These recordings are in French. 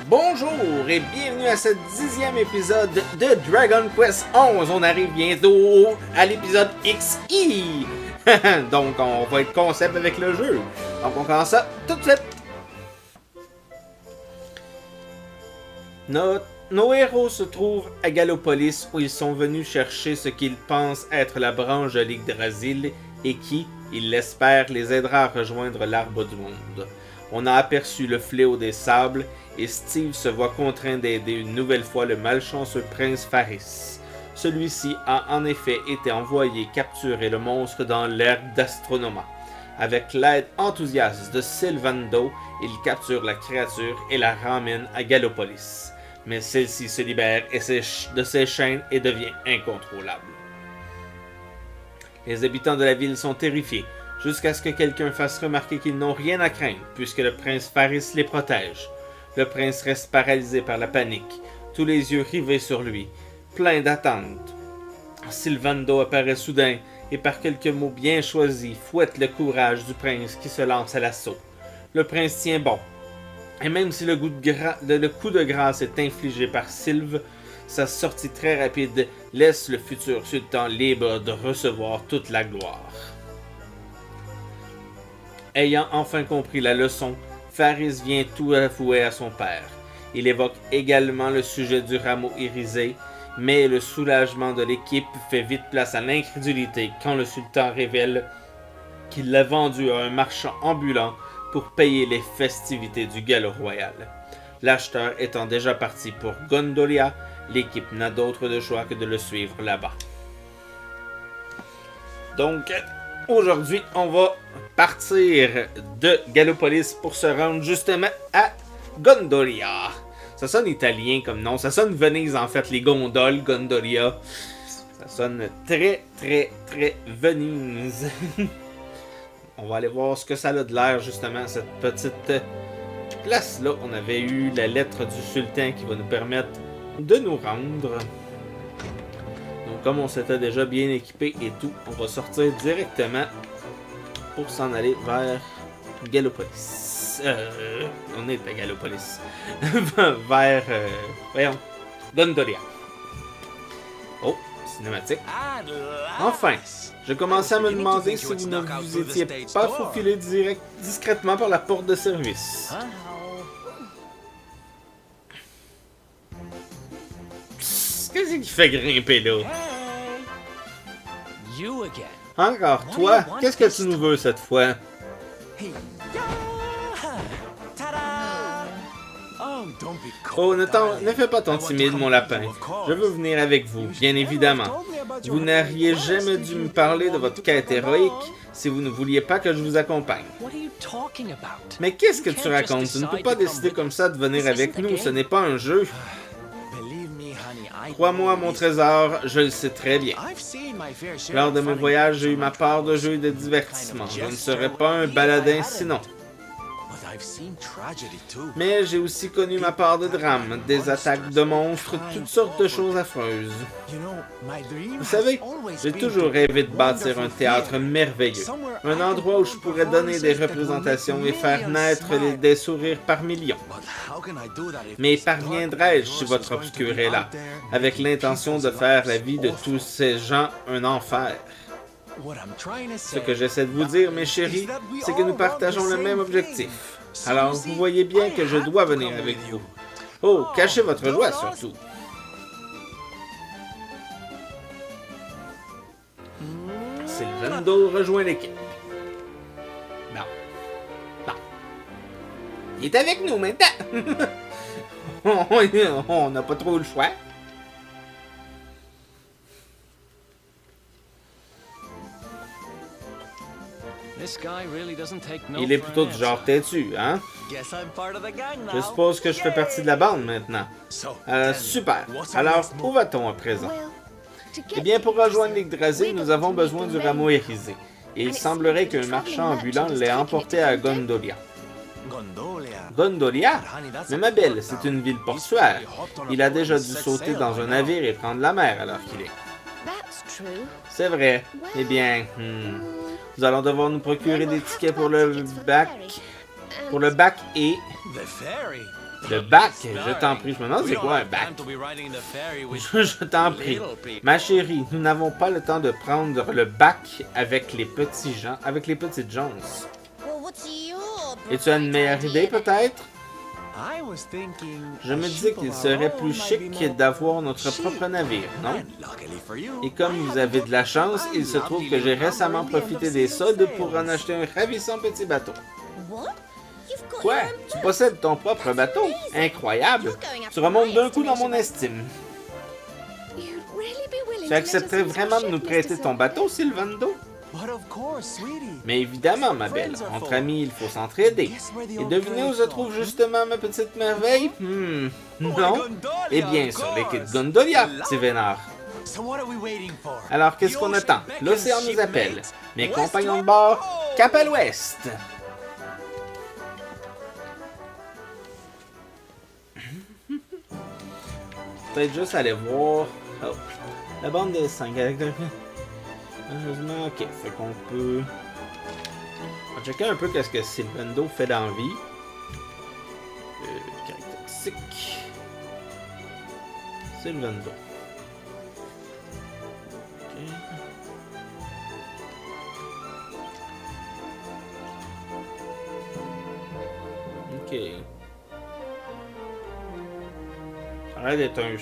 Bonjour et bienvenue à ce 10e épisode de Dragon Quest 11. On arrive bientôt à l'épisode XI. Donc on va être concept avec le jeu. Donc on commence ça tout de suite. Nos héros se trouvent à Gallopolis où ils sont venus chercher ce qu'ils pensent être la branche de l'Yggdrasil et qui, ils l'espèrent, les aidera à rejoindre l'Arbre du Monde. On a aperçu le fléau des sables et Steve se voit contraint d'aider une nouvelle fois le malchanceux prince Faris. Celui-ci a en effet été envoyé capturer le monstre dans l'ère d'Astronoma. Avec l'aide enthousiaste de Sylvando, il capture la créature et la ramène à Gallopolis. Mais celle-ci se libère de ses chaînes et devient incontrôlable. Les habitants de la ville sont terrifiés, jusqu'à ce que quelqu'un fasse remarquer qu'ils n'ont rien à craindre, puisque le prince Faris les protège. Le prince reste paralysé par la panique, tous les yeux rivés sur lui, plein d'attente. Sylvando apparaît soudain et par quelques mots bien choisis fouette le courage du prince qui se lance à l'assaut. Le prince tient bon, et même si le coup de grâce est infligé par Sylve, sa sortie très rapide laisse le futur sultan libre de recevoir toute la gloire. Ayant enfin compris la leçon, Faris vient tout avouer à son père. Il évoque également le sujet du rameau irisé, mais le soulagement de l'équipe fait vite place à l'incrédulité quand le sultan révèle qu'il l'a vendu à un marchand ambulant pour payer les festivités du gala royal. L'acheteur étant déjà parti pour Gondolia, l'équipe n'a d'autre de choix que de le suivre là-bas. Donc, aujourd'hui, on va partir de Gallopolis pour se rendre justement à Gondolia. Ça sonne italien comme nom, ça sonne Venise en fait, les gondoles, Gondolia. Ça sonne très Venise. On va aller voir ce que ça a de l'air justement, cette petite place-là. On avait eu la lettre du sultan qui va nous permettre de nous rendre. Donc comme on s'était déjà bien équipé et tout, on va sortir directement pour s'en aller vers Gallopolis. On est à Gallopolis. vers, voyons, Gondolia. Oh, cinématique. Enfin, je commençais à me demander si vous ne vous étiez pas faufilé discrètement par la porte de service. Qu'est-ce qui fait grimper là? Encore toi? Qu'est-ce que tu nous veux cette fois? Oh, ne fais pas ton timide, mon lapin. Je veux venir avec vous, bien évidemment. Vous n'auriez jamais dû me parler de votre quête héroïque si vous ne vouliez pas que je vous accompagne. Mais qu'est-ce que tu racontes? Tu ne peux pas décider comme ça de venir avec nous, ce n'est pas un jeu. Crois-moi, mon trésor, je le sais très bien. Lors de mes voyages, j'ai eu ma part de jeux et de divertissement. Je ne serais pas un baladin sinon. Mais j'ai aussi connu ma part de drame, des attaques de monstres, toutes sortes de choses affreuses. Vous savez, j'ai toujours rêvé de bâtir un théâtre merveilleux, un endroit où je pourrais donner des représentations et faire naître des sourires par millions. Mais parviendrai-je si votre obscur est là, avec l'intention de faire la vie de tous ces gens un enfer? Ce que j'essaie de vous dire, mes chéris, c'est que nous partageons le même objectif. Alors, vous voyez bien que je dois venir avec vous. Oh, cachez votre joie, surtout. Sylvando rejoint l'équipe. Bon. Il est avec nous maintenant. On n'a pas trop le choix. Il est plutôt du genre têtu, hein? Je suppose que je fais partie de la bande maintenant. Super. Alors, où va-t-on à présent? Eh bien, pour rejoindre l'Yggdrasil, nous avons besoin du rameau irisé. Et il semblerait qu'un marchand ambulant l'ait emporté à Gondolia. Gondolia? Mais ma belle, c'est une ville portuaire. Il a déjà dû sauter dans un navire et prendre la mer alors qu'il est. C'est vrai. Eh bien, nous allons devoir nous procurer des tickets pour le bac et Le bac, je t'en prie. Je me demande c'est quoi un bac. Je t'en prie. Ma chérie, nous n'avons pas le temps de prendre le bac avec les petits gens, avec les petites gens. Et tu as une meilleure idée peut-être? Je me disais qu'il serait plus chic d'avoir notre propre navire, non? Et comme vous avez de la chance, il se trouve que j'ai récemment profité des soldes pour en acheter un ravissant petit bateau. Quoi? Tu possèdes ton propre bateau? Incroyable! Tu remontes d'un coup dans mon estime. Tu accepterais vraiment de nous prêter ton bateau, Sylvando? Mais évidemment, ma belle. Entre amis, il faut s'entraider. Et devinez où se trouve justement ma petite merveille? Non? Eh bien, sur les quais de Gondolia, petit vénard. Alors, qu'est-ce qu'on attend? L'océan nous appelle. Mes compagnons de bord, cap à l'ouest. Peut-être juste aller voir... Oh. La bande de 5 caractères. Heureusement, ok. Fait qu'on peut... On va checker un peu qu'est-ce que Sylvando fait dans la vie. Caractéristique. Sylvando. Ok. Ok. Ça a l'air d'être un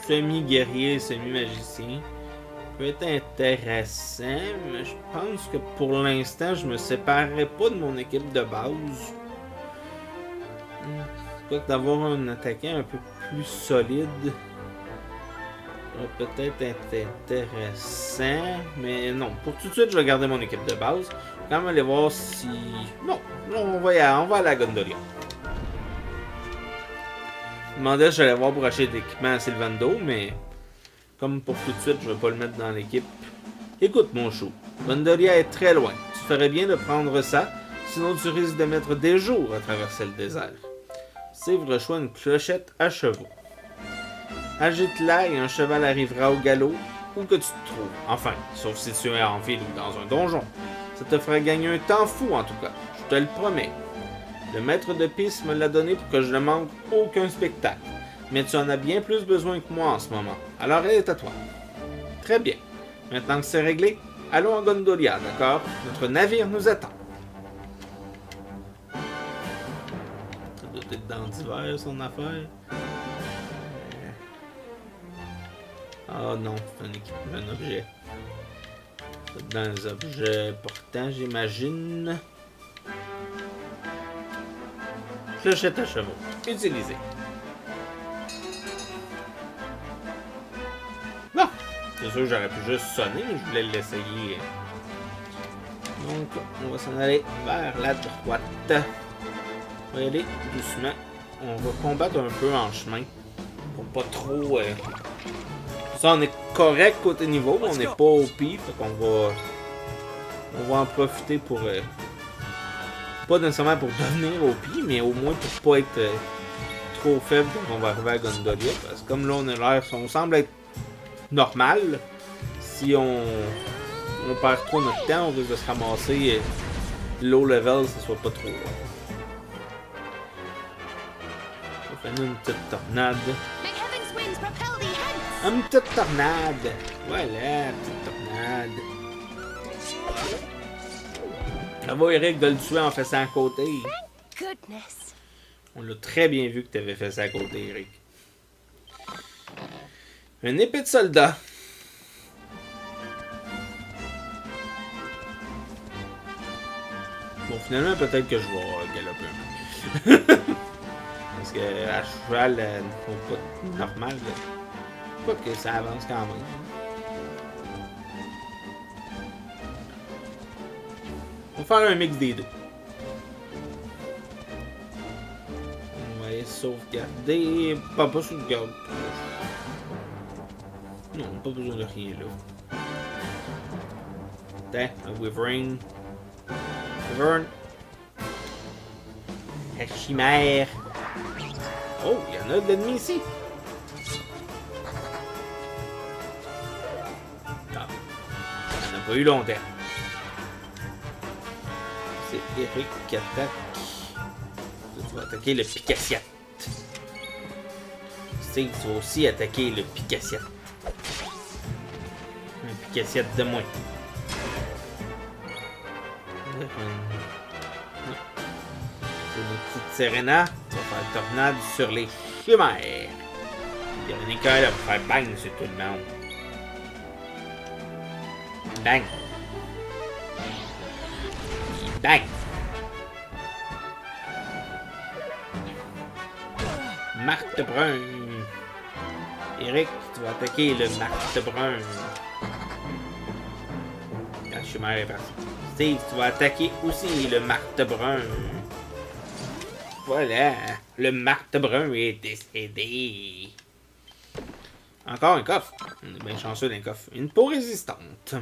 semi-guerrier, semi-magicien. Peut être intéressant, mais je pense que pour l'instant, je me séparerai pas de mon équipe de base. Peut-être d'avoir un attaquant un peu plus solide. Peut-être être intéressant, mais non. Pour tout de suite, je vais garder mon équipe de base. Quand même aller voir si... Bon, on va à la Gondolia. Je me demandais si j'allais voir pour acheter d'équipement à Sylvando, mais comme pour tout de suite, je vais pas le mettre dans l'équipe. Écoute mon chou, Gondolia est très loin. Tu ferais bien de prendre ça, sinon tu risques de mettre des jours à traverser le désert. Steve reçoit une clochette à chevaux. Agite-la et un cheval arrivera au galop, où que tu te trouves. Enfin, sauf si tu es en ville ou dans un donjon. Ça te fera gagner un temps fou en tout cas, je te le promets. Le maître de piste me l'a donné pour que je ne manque aucun spectacle. Mais tu en as bien plus besoin que moi en ce moment. Alors elle est à toi. Très bien. Maintenant que c'est réglé, allons à Gondolia, d'accord? Notre navire nous attend. Ça doit être dans d'hiver, son affaire. Ah non, c'est un équipement, un objet. C'est dans les objets portants, j'imagine. Clochette à chevaux. Utilisé. Bon. C'est sûr que j'aurais pu juste sonner, mais je voulais l'essayer. Donc, on va s'en aller vers la droite. On va y aller doucement. On va combattre un peu en chemin. Pour pas trop... Ça, on est correct côté niveau, mais on n'est pas au pire. Fait qu'on va... On va en profiter pour... Pas nécessairement pour devenir au pied, mais au moins pour pas être trop faible quand on va arriver à Gondolia. Parce que comme là on a l'air, on semble être normal. Si on perd trop notre temps, on risque de se ramasser low level, ça soit pas trop long. On va faire une petite tornade. Une petite tornade! Voilà, une petite tornade. Ça va, Eric, de le tuer en faisant à côté. On l'a très bien vu que tu avais fait ça à côté, Eric. Une épée de soldat. Bon, finalement, peut-être que je vais galoper un peu. Parce que à cheval, faut pas normal. Pas que ça avance quand même. On va faire un mix des deux. On va aller sauvegarder. Pas sauvegarder. Non, pas besoin de rien là. Attends, un Wyvern. Wyvern. La chimère. Oh, il y en a de l'ennemi ici. Ah, on n'a pas eu longtemps. C'est Eric qui attaque. tu vas attaquer le pique-assiette. Steve, tu vas aussi attaquer le pique-assiette. Un pique-assiette de moins. C'est une petite Serena. Tu vas faire tornade sur les chimères. Il y en a qu'un là pour faire bang sur tout le monde. Bang. Bang. Marthe brun. Eric, tu vas attaquer le Marthe brun. La chimère est partie. Steve, tu vas attaquer aussi le Marthe brun. Voilà, le Marthe brun est décédé. Encore un coffre. On est bien chanceux d'un coffre. Une peau résistante.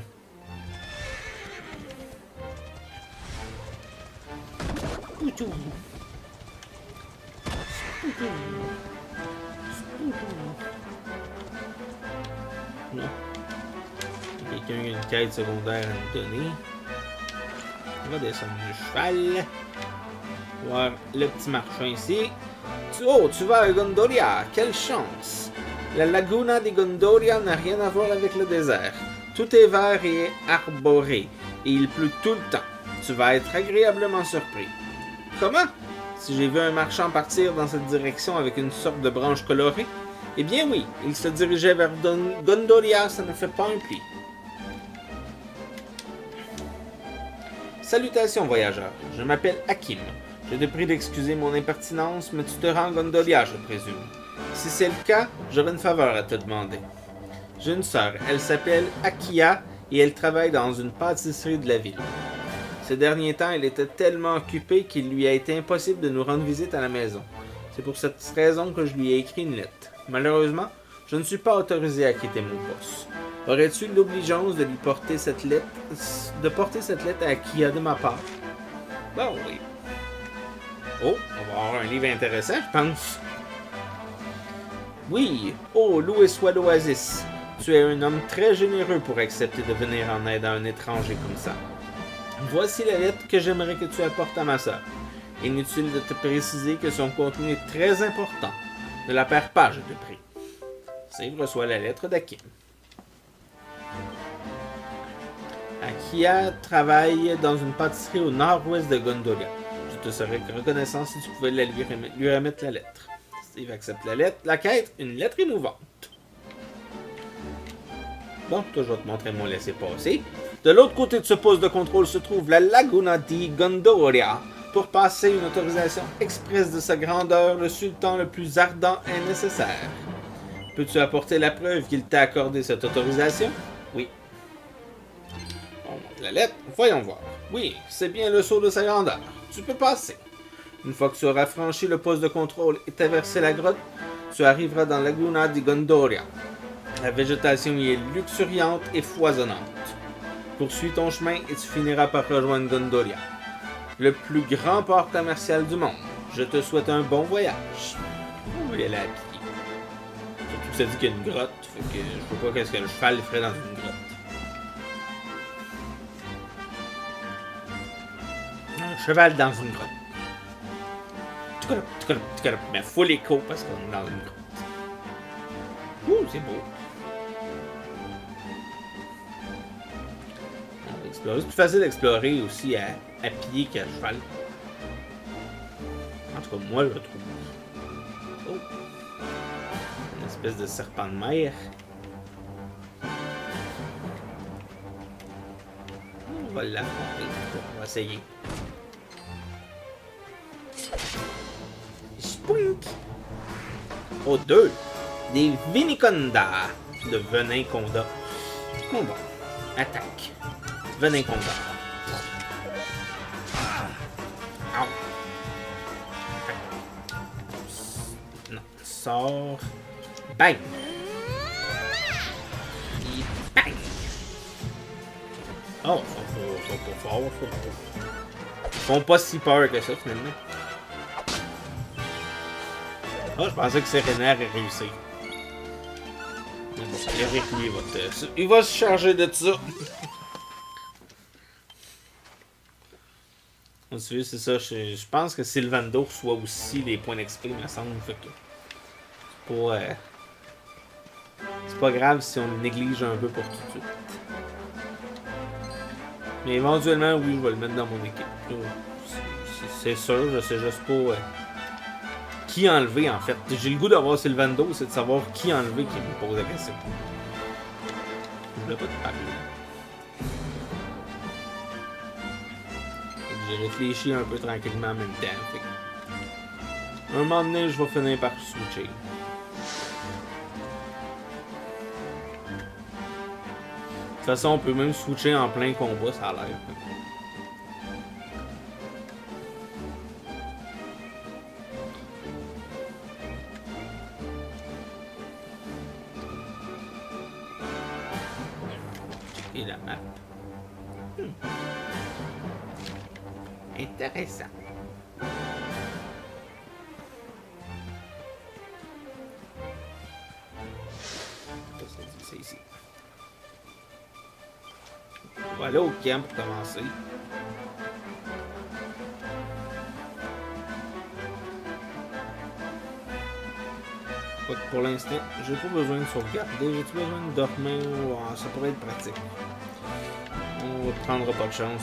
Poutou. Poutou. Non. Quelqu'un a une quête secondaire à nous donner. On va descendre du cheval. Voir le petit marchand ici. Tu vas à Gondoria. Quelle chance! La Laguna di Gondoria n'a rien à voir avec le désert. Tout est vert et arboré. Et il pleut tout le temps. Tu vas être agréablement surpris. Comment? Si j'ai vu un marchand partir dans cette direction avec une sorte de branche colorée? Eh bien oui, il se dirigeait vers Gondoria, ça ne fait pas un pli. Salutations voyageurs, je m'appelle Hakim. Je te prie d'excuser mon impertinence, mais tu te rends à Gondoria, je présume. Si c'est le cas, j'aurais une faveur à te demander. J'ai une sœur, elle s'appelle Akia et elle travaille dans une pâtisserie de la ville. Ces derniers temps, elle était tellement occupée qu'il lui a été impossible de nous rendre visite à la maison. C'est pour cette raison que je lui ai écrit une lettre. Malheureusement, je ne suis pas autorisé à quitter mon poste. Aurais-tu l'obligeance de lui porter cette lettre, à Akia de ma part? Bon, oui. Oh, on va avoir un livre intéressant, je pense. Oui, oh, Louis soit l'oasis. Tu es un homme très généreux pour accepter de venir en aide à un étranger comme ça. Voici la lettre que j'aimerais que tu apportes à ma sœur. Inutile de te préciser que son contenu est très important. Ne la perds pas, je te prie. Steve reçoit la lettre d'Akim. Akia travaille dans une pâtisserie au nord-ouest de Gondoria. Je te serais reconnaissant si tu pouvais lui remettre la lettre. Steve accepte la lettre. La quête, une lettre émouvante. Bon, toi, je vais te montrer mon laissez-passer. De l'autre côté de ce poste de contrôle se trouve la Laguna di Gondoria. Pour passer une autorisation express de sa grandeur, le sultan le plus ardent est nécessaire. Peux-tu apporter la preuve qu'il t'a accordé cette autorisation? Oui. On montre la lettre. Voyons voir. Oui, c'est bien le sceau de sa grandeur. Tu peux passer. Une fois que tu auras franchi le poste de contrôle et traversé la grotte, tu arriveras dans la Laguna di Gondoria. La végétation y est luxuriante et foisonnante. Poursuis ton chemin et tu finiras par rejoindre Gondoria, le plus grand port commercial du monde. Je te souhaite un bon voyage. On va y aller à pied. Surtout que ça dit qu'il y a une grotte, fait que je sais pas qu'est-ce que le cheval ferait dans une grotte. Un cheval dans une grotte. Mais full écho parce qu'on est dans une grotte. Ouh, c'est beau. C'est plus facile d'explorer aussi à pied qu'à cheval. En tout cas, moi, je le trouve. Oh! Une espèce de serpent de mer. On va l'affronter. On va essayer. Spoink! Oh, 2! Des Viniconda de venin conda. Combat. Attaque. Venin combat. Non. Sort. Bang! Et bang! Oh, ils sont pas forts. Ils font pas si peur que ça, finalement. Oh, je pensais que Serena aurait réussi. Eric, lui, il va se charger de ça. On c'est ça. Je pense que Sylvando reçoit aussi les points d'XP, me semble. Fait que c'est pas grave si on le néglige un peu pour tout de suite. Mais éventuellement, oui, je vais le mettre dans mon équipe. C'est sûr, je sais juste pas qui enlever en fait. J'ai le goût d'avoir Sylvando, c'est de savoir qui enlever qui me pose la question. Je voulais pas te parler. J'ai réfléchi un peu tranquillement en même temps. Fait que... un moment donné, je vais finir par switcher. De toute façon, on peut même switcher en plein combat, ça a l'air. Checker la map. Intéressant. C'est ici. Voilà au camp pour commencer. Pour l'instant, j'ai pas besoin de sauvegarder. J'ai-tu besoin de dormir? Ouais, ça pourrait être pratique. On ne prendra pas de chance.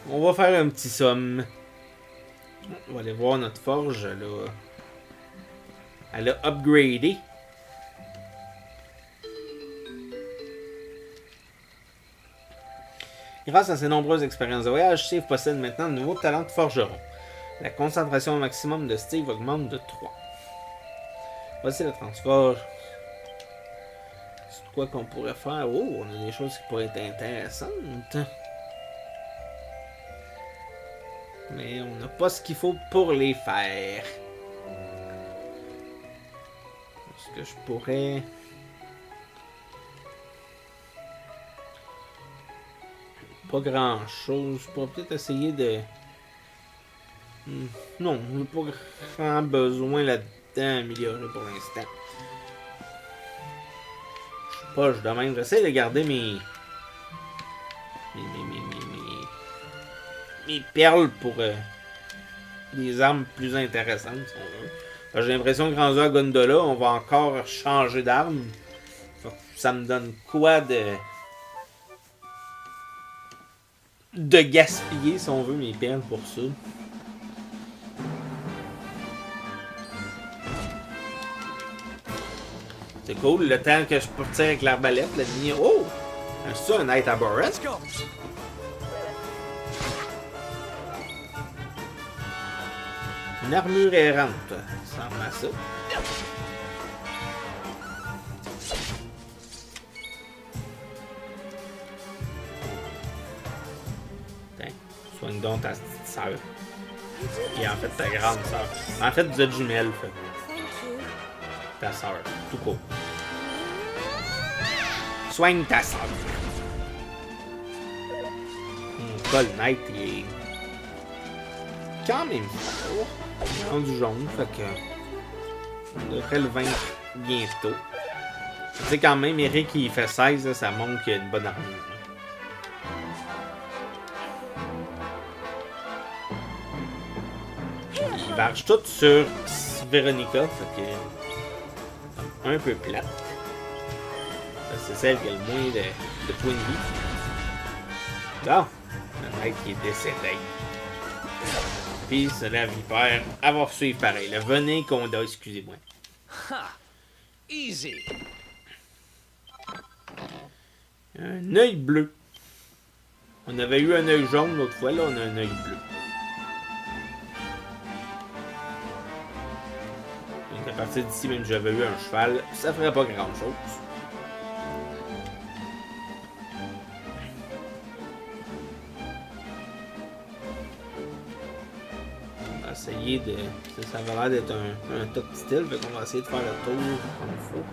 On va faire un petit somme. On va aller voir notre forge. Elle a upgradé. Grâce à ses nombreuses expériences de voyage, Steve possède maintenant de nouveaux talents de forgeron. La concentration au maximum de Steve augmente de 3. Voici le transfert. C'est quoi qu'on pourrait faire? Oh, on a des choses qui pourraient être intéressantes. Mais on n'a pas ce qu'il faut pour les faire. Est-ce que je pourrais... pas grand chose. Je pourrais peut-être essayer de... non, on n'a pas grand besoin là-dedans d'améliorer pour l'instant. Je suis poche de même. J'essaie de garder mes perles pour des armes plus intéressantes, si on veut. J'ai l'impression que rendu à Gondola, on va encore changer d'arme. Ça me donne quoi de gaspiller, si on veut, mes perles pour ça. C'est cool, le temps que je peux tirer avec l'arbalète, la ligne. Oh! C'est ça un Night Aberrant? Une armure errante. Ça ressemble à ça. Tiens, soigne donc ta petite sœur. Et en fait, ta grande sœur. En fait, vous êtes jumelles, fait. Ta sœur, tout court. Soigne ta sœur. Col Knight, il est quand même fort. Il est rendu jaune, fait que on devrait le vaincre bientôt. Tu sais quand même, Eric il fait 16, là, ça montre qu'il a une bonne armure. Il marche tout sur Véronica, fait que un peu plate. C'est celle qui a le moins de points de vie. Là, le mec qui est décédé. Puis c'est la vipère. Elle va suivre pareil. Le venin Conda, excusez-moi. Easy. Un œil bleu. On avait eu un œil jaune l'autre fois, là on a un œil bleu. Donc à partir d'ici, même si j'avais eu un cheval, ça ferait pas grand chose. On va essayer de... Ça va l'air d'être un top style, fait qu'on va essayer de faire le tour comme il faut.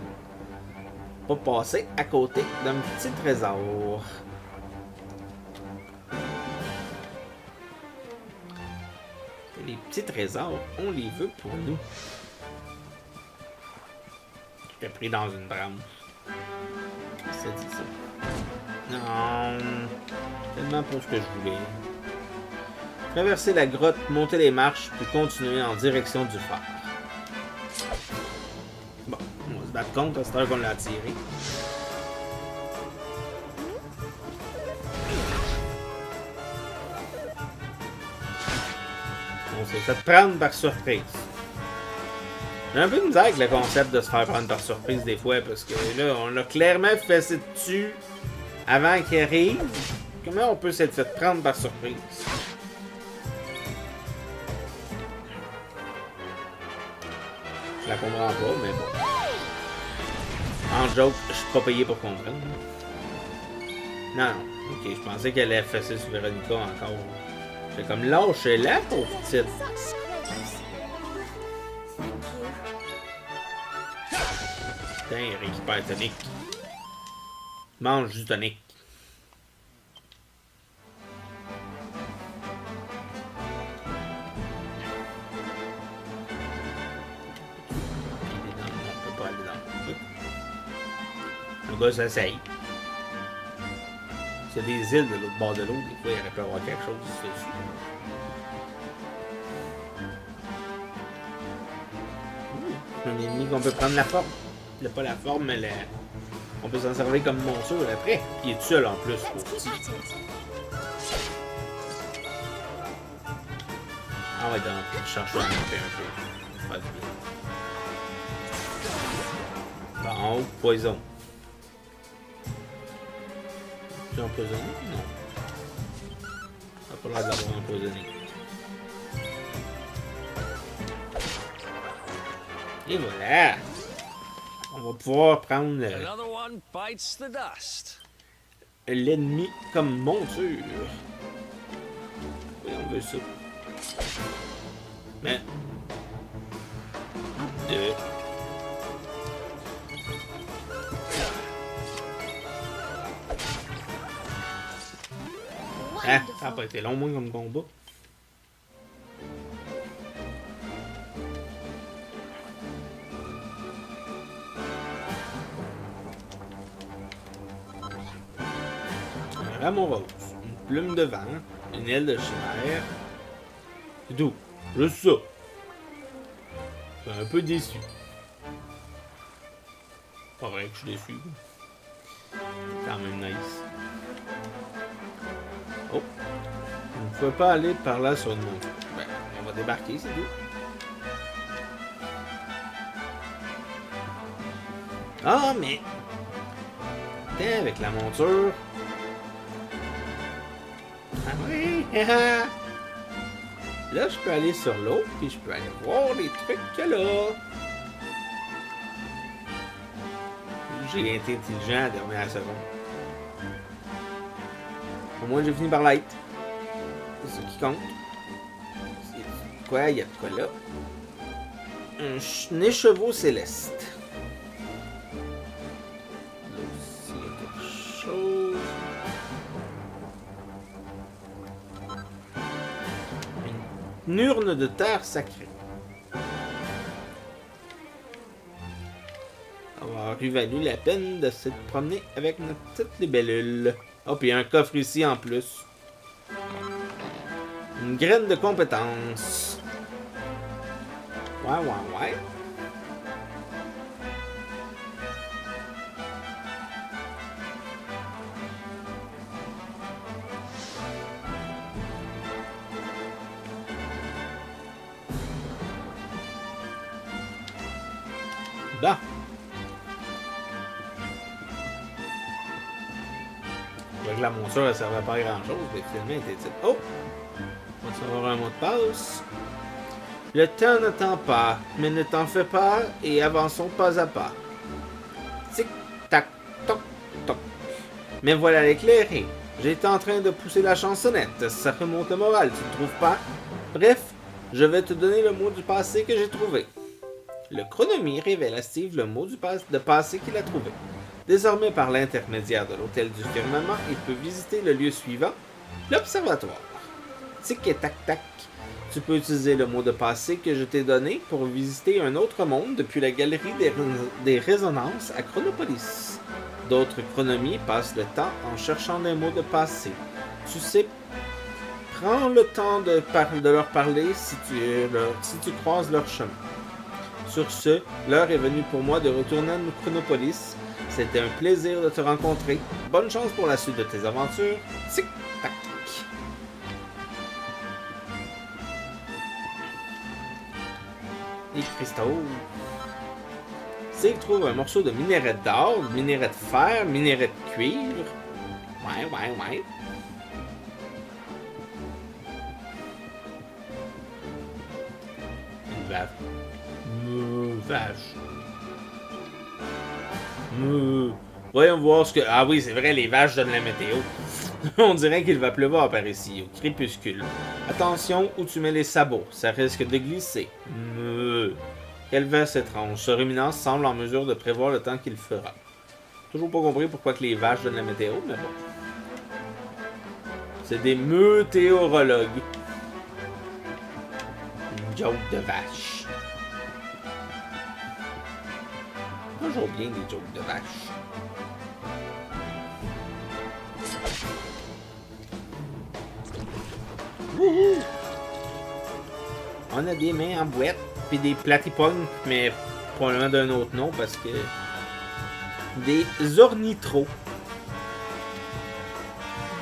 Pas passer à côté d'un petit trésor. Les petits trésors, on les veut pour nous. J'étais pris dans une branche. Ça dit ça. Non. Tellement pas ce que je voulais. Traverser la grotte, monter les marches, puis continuer en direction du phare. Bon, on va se battre contre à cette heure qu'on l'a attiré. On s'est fait prendre par surprise. J'ai un peu de misère avec le concept de se faire prendre par surprise des fois, parce que là, on l'a clairement fessé dessus avant qu'il arrive. Comment on peut s'être fait prendre par surprise? Je la comprends pas, mais bon. En joke, je suis pas payé pour comprendre. Non, non. Ok, je pensais qu'elle allait fesser sur Véronica encore. J'ai comme lâché-la, pauvre petite. Putain, il récupère tonique. Mange du tonique. On peut pas aller dans le gars s'essaye. S'il y a des îles de l'autre bord de l'eau, des fois, il aurait pu avoir quelque chose dessus. Un ennemi qu'on peut prendre la forme. Il n'a pas la forme, mais on peut s'en servir comme monture après. Il est seul en plus. Ah ouais, donc, je cherche à monter un peu. Pas bien. Bon, poison. Tu es empoisonné? Non. Ça n'a pas l'air d'avoir empoisonné. Et voilà! On va pouvoir prendre l'ennemi comme monture. Oui, on veut ça. Mais... Deux. Ah, ça n'a pas été long, moi, comme combat. Un rameau rose, une plume de vent, une aile de chimère. C'est tout. Juste ça. Je suis un peu déçu. Pas vrai que je suis déçu. Quand même nice. Oh. Vous ne pouvez pas aller par là sur une monture. Ben, on va débarquer, c'est tout. Ah, mais... Tiens, avec la monture... Ah oui! Là, je peux aller sur l'eau, puis je peux aller voir les trucs qu'il y a là. J'ai été intelligent à la dernière seconde. Au moins, j'ai fini par l'être. C'est ce qui compte. C'est quoi? Il y a de quoi là? Un écheveau céleste. Là aussi, il y a quelque chose. Une urne de terre sacrée. Ça va avoir valu la peine de se promener avec notre petite libellule. Oh, puis un coffre ici en plus. Une graine de compétence. Ouais. Bon. Avec la monture, elle servait pas à grand chose, mais finalement, elle était... Oh! On va savoir un mot de passe. Le temps n'attend pas, mais ne t'en fais pas et avançons pas à pas. Tic, tac, toc, toc. Mais voilà l'éclairé. J'étais en train de pousser la chansonnette. Ça remonte le moral, tu ne trouves pas? Bref, je vais te donner le mot du passé que j'ai trouvé. Le chronomie révèle à Steve le mot de passé qu'il a trouvé. Désormais, par l'intermédiaire de l'hôtel du firmament, il peut visiter le lieu suivant, l'observatoire. Tic et tac tac. Tu peux utiliser le mot de passé que je t'ai donné pour visiter un autre monde depuis la galerie des résonances à Chronopolis. D'autres chronomies passent le temps en cherchant des mots de passé. Tu sais Prends le temps de leur parler si tu croises leur chemin. Sur ce, l'heure est venue pour moi de retourner à Chronopolis. C'était un plaisir de te rencontrer. Bonne chance pour la suite de tes aventures. Tic-tac. Les cristaux. Steve trouve un morceau de minerai d'or, de minerai de fer, minerai de cuivre. Ouais. Une vache. Voyons voir ce que... Ah oui, c'est vrai, les vaches donnent la météo. On dirait qu'il va pleuvoir par ici, au crépuscule. Attention où tu mets les sabots, ça risque de glisser. Quelle vache étrange. Ce ruminant semble en mesure de prévoir le temps qu'il fera. Toujours pas compris pourquoi que les vaches donnent la météo, mais bon. C'est des météorologues. Une joke de vache. Toujours bien des jokes de vache. Wouhou! On a des mains en boîte, puis des platypognes, mais probablement d'un autre nom parce que. Des ornithros.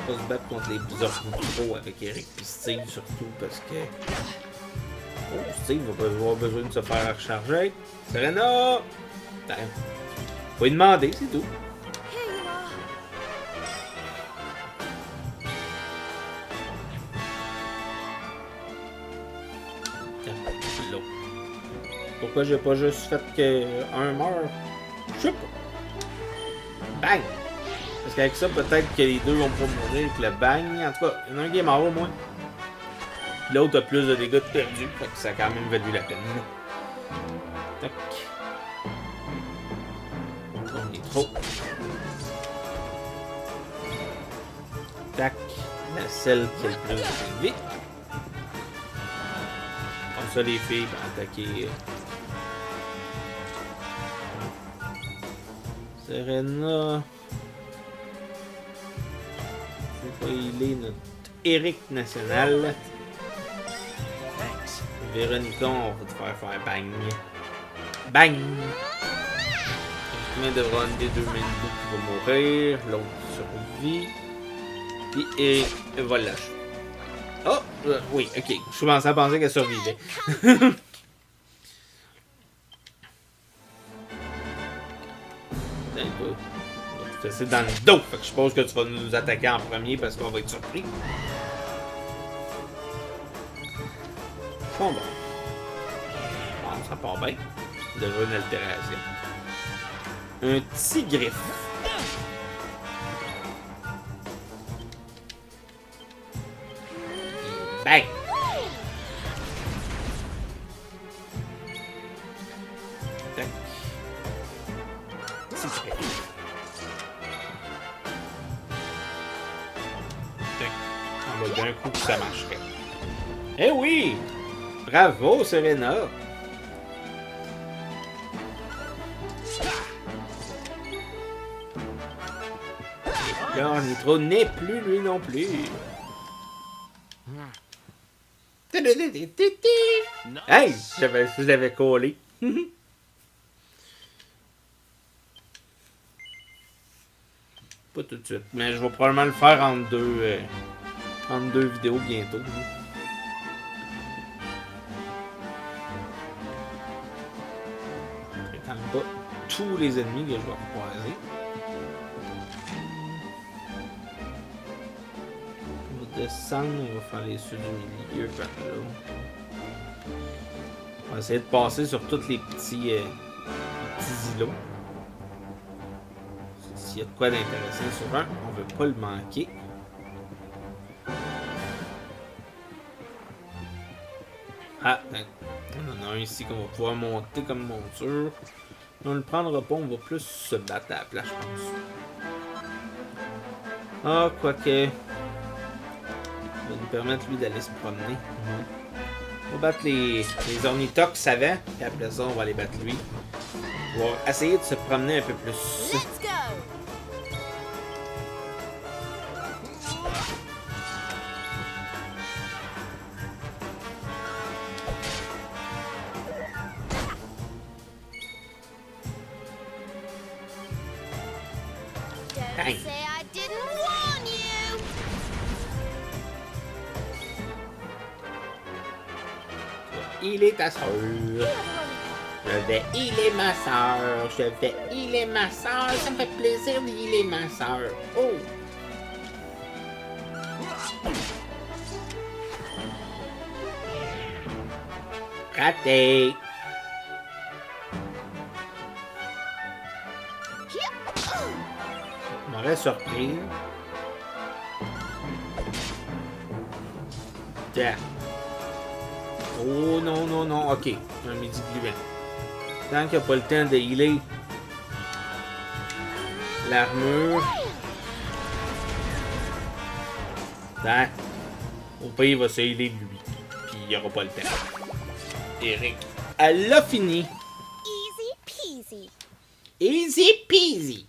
On va se battre contre les ornithros avec Eric et Steve surtout parce que. Oh, Steve va avoir besoin de se faire recharger. Serena! Faut lui demander, c'est tout. Pourquoi j'ai pas juste fait qu'un meurt? Je sais pas. Bang! Parce qu'avec ça, peut-être que les deux vont pas mourir avec le bang. En tout cas, il y en a un qui est mort au moins. L'autre a plus de dégâts de perdu. Fait que ça a quand même valu la peine. Tac. On est trop. Tac. La celle qui a le plus de vie. Comme ça, les filles vont attaquer. Serena. Je sais pas, il est notre Eric national. Véronica, on va te faire bang. Bang! Il devra un des deux mains de qui va mourir. L'autre survit. Puis Eric va lâcher. Oh! Oui, ok. Je commençais à penser qu'elle survivait. C'est dans le dos. Fait que je suppose que tu vas nous attaquer en premier parce qu'on va être surpris. Bon. Ça part bien. Déjà une altération. Un petit griffe. Bang! Tac. Petit griffe. On va d'un coup que ça marcherait. Eh oui! Bravo, Serena! L'ornithro n'est plus lui non plus. Hey! Je l'avais collé. Pas tout de suite, mais je vais probablement le faire en deux vidéos bientôt. Étant pas tous les ennemis que je vais croiser. On va descendre, on va faire les ceux du milieu par là. On va essayer de passer sur tous les petits îlots. S'il y a de quoi d'intéressant sur un, on veut pas le manquer. Ah, on en a un ici qu'on va pouvoir monter comme monture. On le prendra pas, on va plus se battre à la place, je pense. Ah, quoique. Ça va nous permettre, lui, d'aller se promener. On va battre les ornithox avant, et après ça, on va aller battre lui. On va essayer de se promener un peu plus. Let's go. Dang. Say I didn't warn you. Healer ta soeur. Je vais healer ma soeur. Je vais healer ma soeur. Ça me fait plaisir de healer ma soeur. Oh! Raté! M'aurait surpris. Tiens. Oh non, non, non. Ok. Un midi gluant. Tant qu'il n'y a pas le temps de healer l'armure. Hein? Au pire, il va se healer lui. Puis il n'y aura pas le temps. Eric. Elle l'a fini. Easy peasy. Easy peasy.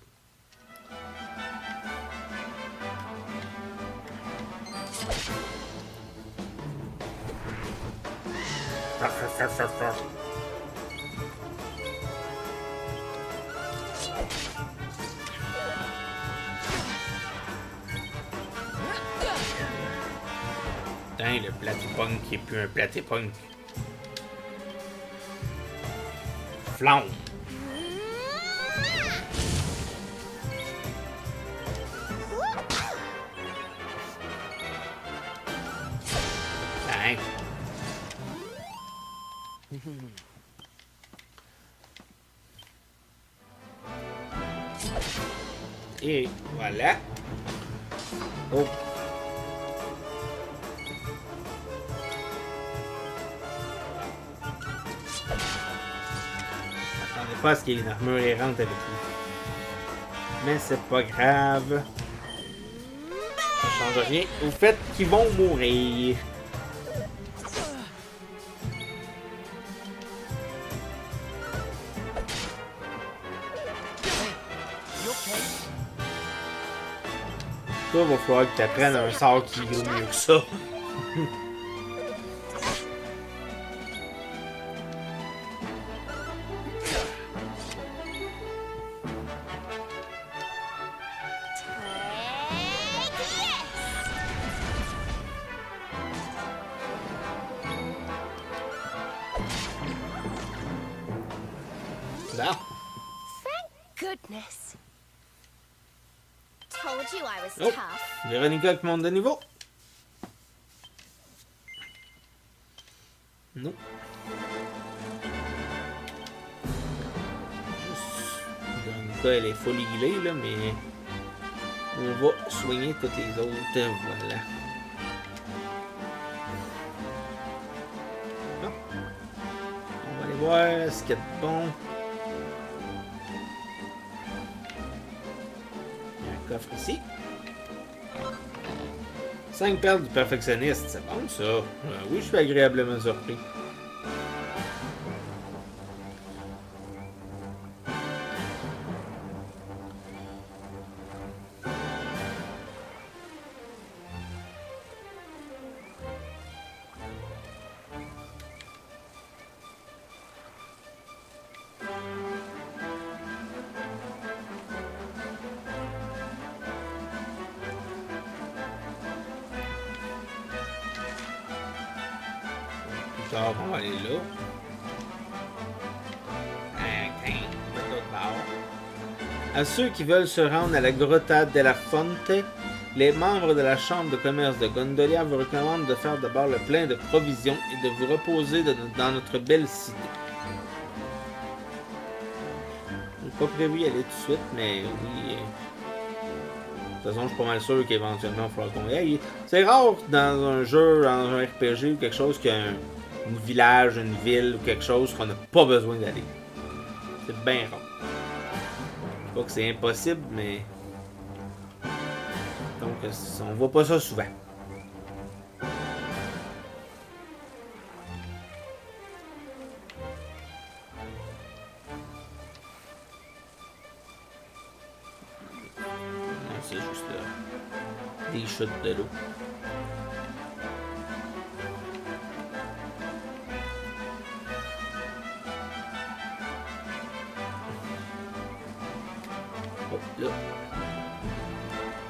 Putain, le platypunk qui est plus un platypunk. Flamme. Putain. Et voilà. Oh. J'attendais pas à ce qu'il y ait une armure errante avec lui. Mais c'est pas grave. Ça change rien au fait qu'ils vont mourir. Toi, il va falloir que tu apprennes un sort qui vaut mieux que ça. Bon. Goodness. Told you I was Oh. tough. Véronica qui monte de niveau. Non. Véronica, elle est full healée, là, mais on va soigner toutes les autres. Voilà. Bon. On va aller voir ce qu'il y a de bon. Il y a un coffre ici. 5 perles du perfectionniste, c'est bon ça. Oui, je suis agréablement surpris. Alors, on va aller là. De l'autre bord. À ceux qui veulent se rendre à la Grotta della Fonte, les membres de la Chambre de commerce de Gondolia vous recommandent de faire d'abord le plein de provisions et de vous reposer dans notre belle cité. Je n'ai pas prévu y aller tout de suite, mais oui. De toute façon, je suis pas mal sûr qu'éventuellement, il va falloir qu'on y aille. C'est rare dans un jeu, dans un RPG ou quelque chose qui a un village, une ville ou quelque chose qu'on n'a pas besoin d'aller. C'est bien rare. Je sais pas que c'est impossible, mais... Donc, on voit pas ça souvent. Non, c'est juste des chutes de l'eau. Hop là.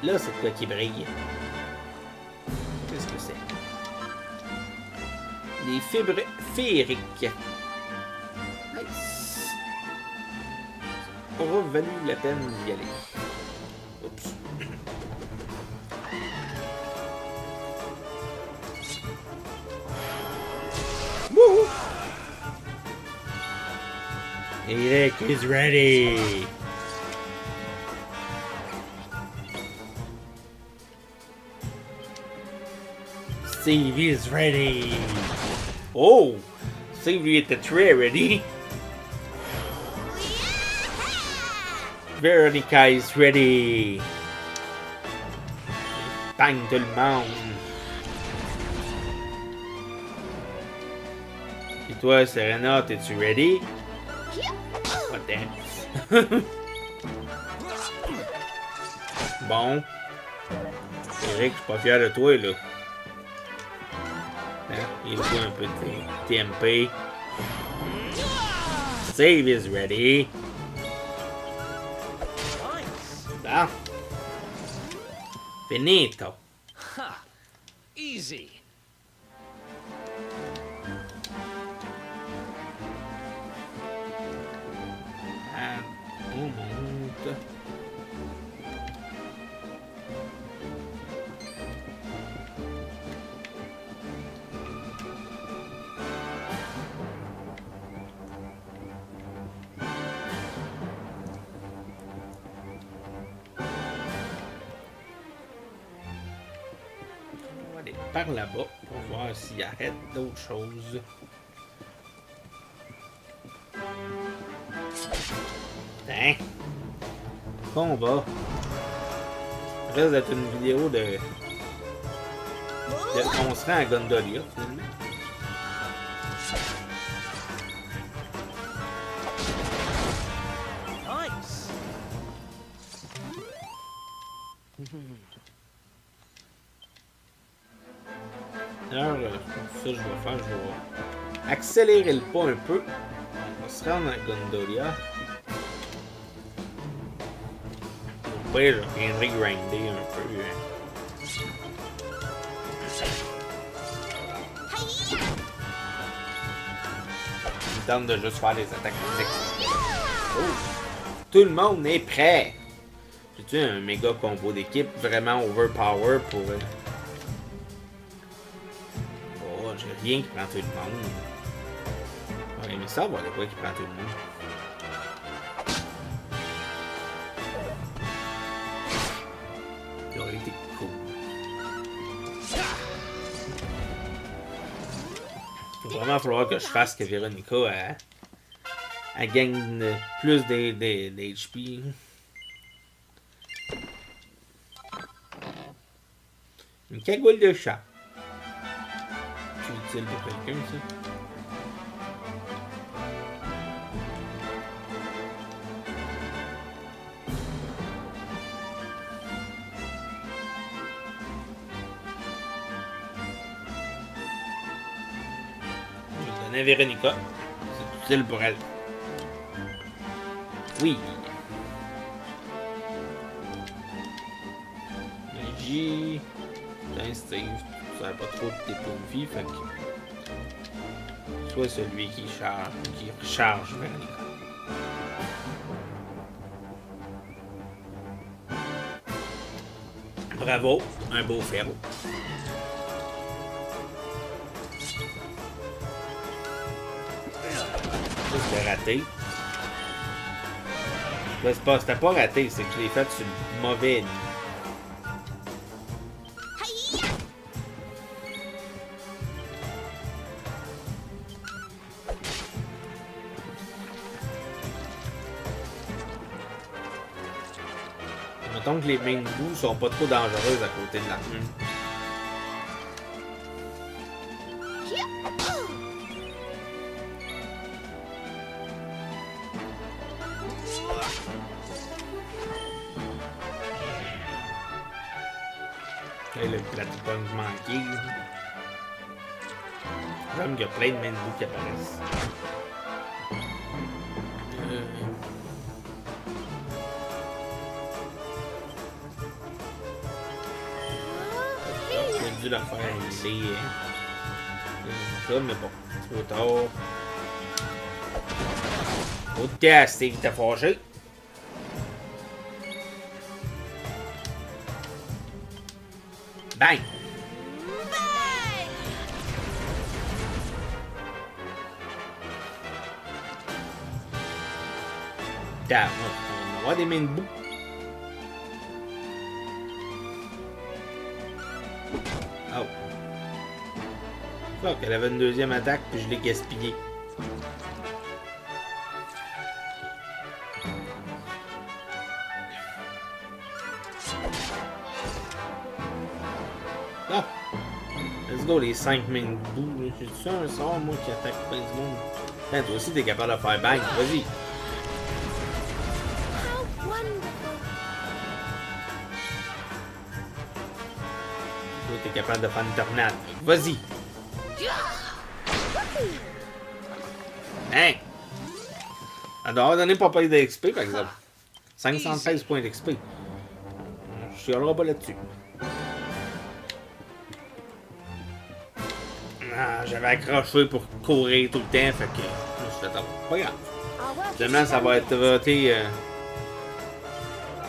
Là, c'est quoi qui brille? Qu'est-ce que c'est? Des fibres féeriques. Nice. Aura valu la peine d'y aller. Oups. Wouhou! Eric is ready! Steve is ready! Oh! Steve lui était très ready! Veronica is ready! Bang tout le monde! Et toi, Serena, t'es-tu ready? What the... Bon. Eric, je suis pas fier de toi, là. Hein? Il faut un peu de TMP. Save is ready. Bon. Finito. Ha! Easy. On monte. On va aller par là-bas pour voir s'il arrête d'autres choses. Hein? Combat. Ça reste d'être une vidéo de... On se rend à Gondolia, finalement. Nice. Alors, ça je vais faire, je vais accélérer le pas un peu. On va se rendre à Gondolia. Au pire, je viendrai grinder un peu. Il tente de juste faire des attaques physiques. Oh! Tout le monde est prêt! J'ai-tu un méga combo d'équipe vraiment overpower pour... Oh, j'ai rien qui prend tout le monde. Ouais, mais ça va de quoi qui prend tout le monde. Ça aurait été cool. Il va vraiment falloir que je fasse que Veronica elle gagne plus d'HP. Une cagoule de chat. C'est utile pour quelqu'un, ça. Je vais donner à Veronica. C'est utile pour elle. Oui. Magie. Steve, ça n'a pas trop de tes points de vie, fait que... Soit celui qui recharge Veronica. Bravo, un beau ferro. C'était raté. Ben, c'était pas raté, c'est que je l'ai fait sur le mauvais ennemi. Mettons que les main bouts sont pas trop dangereuses à côté de la rue. Et le platypunk manqué. J'aime qu'il y a plein de main bouts qui apparaissent. dû le faire healer. Ça, mais bon, trop tard. Oh, Steve, t'es fâché. Bang! Damn, on va avoir des mains debout. Oh. Fuck, elle avait une deuxième attaque puis je l'ai gaspillée. Ah! Let's go, les 5 mains debout. J'ai ça un sort, moi, qui attaque plein du monde. Putain, toi aussi, t'es capable de faire bang. Vas-y. How wonderful. Toi, t'es capable de faire une tornade. Vas-y. Hein? Elle doit avoir donné pas payé d'XP, par exemple. 516 points d'XP. Je chialerai pas là-dessus. Ah, j'avais accroché pour courir tout le temps, fait que je me suis fait avoir. Pas grave. Our work is Finalement, ça va done. être voté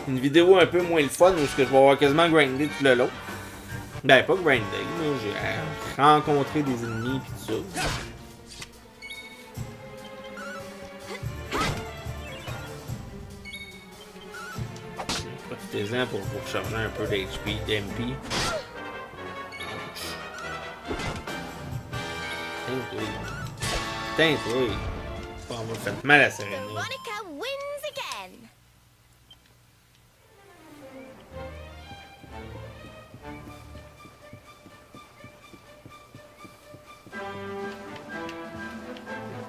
une vidéo un peu moins le fun, où je vais avoir quasiment grindé tout le long. Ben, pas grindé, mais j'ai rencontré des ennemis pis tout ça. Profitez-en pour recharger un peu d'HP, d'MP. Putain, toi. Oh, on m'a fait mal à Serena. Veronica wins again.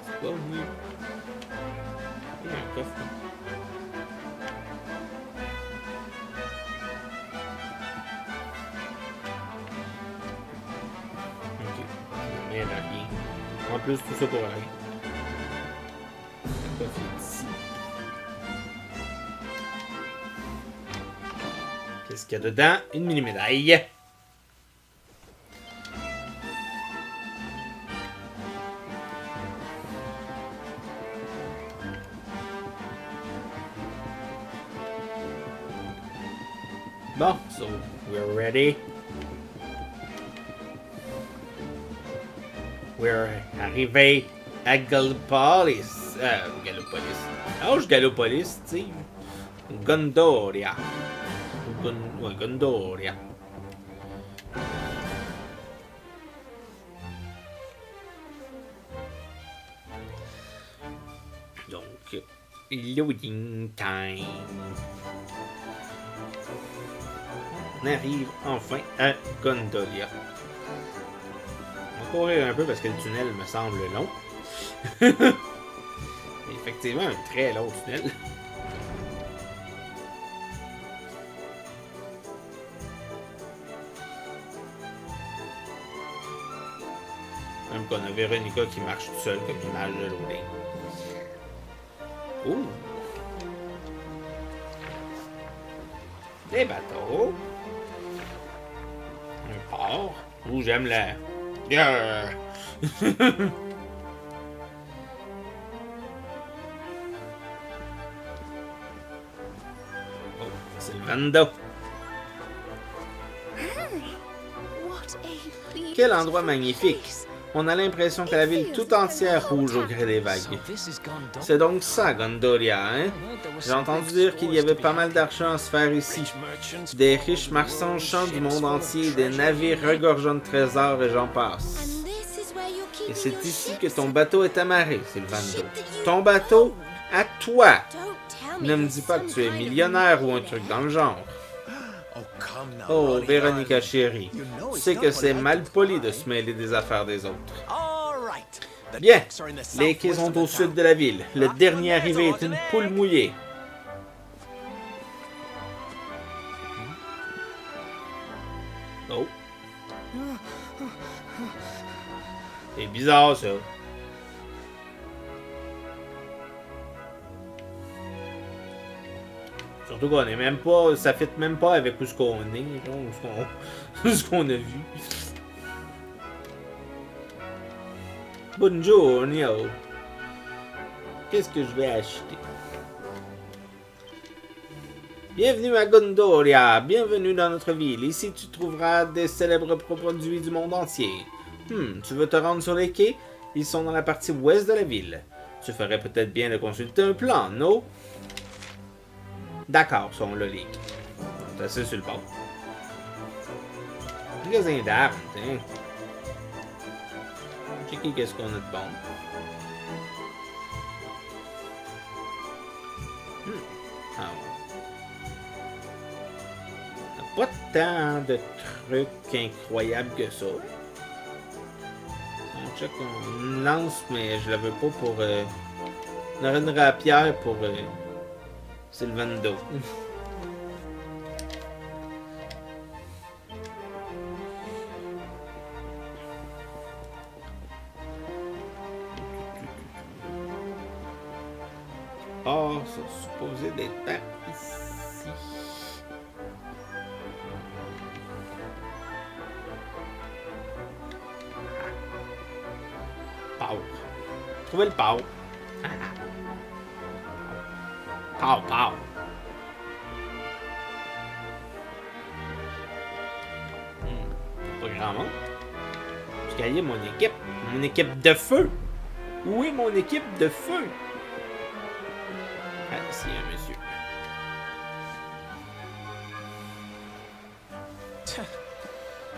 C'est pas oui. Il y a un coffre. Ok. Rien à rien. En plus, tout ça pour rien. Le coffre est ici. Qu'est-ce qu'il y a dedans? Une mini-médaille. Bon, so we're ready. We're arrivé à Gallopolis. Gallopolis. Oh, Gallopolis, tu sais. Gondoria. Ouais, Gondoria. Donc, loading time. On arrive enfin à Gondolia. On va courir un peu parce que le tunnel me semble long. Effectivement, un très long tunnel. Même qu'on a Véronica qui marche tout seul comme image de loading. Ouh! Des bateaux. Un port. Ouh, j'aime la... Yeah. Oh, c'est le Vanda. What a beautiful Quel endroit magnifique. place. On a l'impression que la ville tout entière rouge au gré des vagues. So this is Gondor. C'est donc ça, Gondolia, hein? J'ai entendu dire qu'il y avait pas mal d'argent à se faire ici. Des riches marchands du monde entier, des navires regorgeant de trésors et j'en passe. And this is where you're Et keeping c'est your ici ships. que ton bateau est amarré, Sylvando. Ship that you Ton bateau à toi! Don't tell me Ne me you're dis pas que some tu es kind of millionnaire ou un millionaire. truc dans le genre. Oh, come now, Oh, Ronnie, Véronica darling. chérie, You know tu it's sais not que c'est polite mal to poli de cry. se mêler des affaires des autres. All right. The Bien, docks are in the les quais southwest sont of au the sud town. de la ville. Le dernier arrivé est une poule mouillée. Oh. C'est bizarre, ça. Surtout qu'on est même pas... Ça fit même pas avec où ce qu'on est, genre, où ce qu'on a vu. Buongiorno. Qu'est-ce que je vais acheter? Bienvenue à Gondoria, bienvenue dans notre ville. Ici, tu trouveras des célèbres produits du monde entier. Tu veux te rendre sur les quais? Ils sont dans la partie ouest de la ville. Tu ferais peut-être bien de consulter un plan, non? D'accord, sont là les quais. C'est assez sur le bord. Magasin d'armes, tiens. Checker qu'est-ce qu'on a de bon. Ah ouais. Pas tant de trucs incroyables que ça. On check une lance, mais je la veux pas pour... On aurait une rapière pour Sylvando. Ah, c'est supposé d'être par ici. Power. Trouvez le power. Power. Pas grand monde. Jusqu'à y est mon équipe. Mon équipe de feu. Où est mon équipe de feu? Ah, ici, monsieur.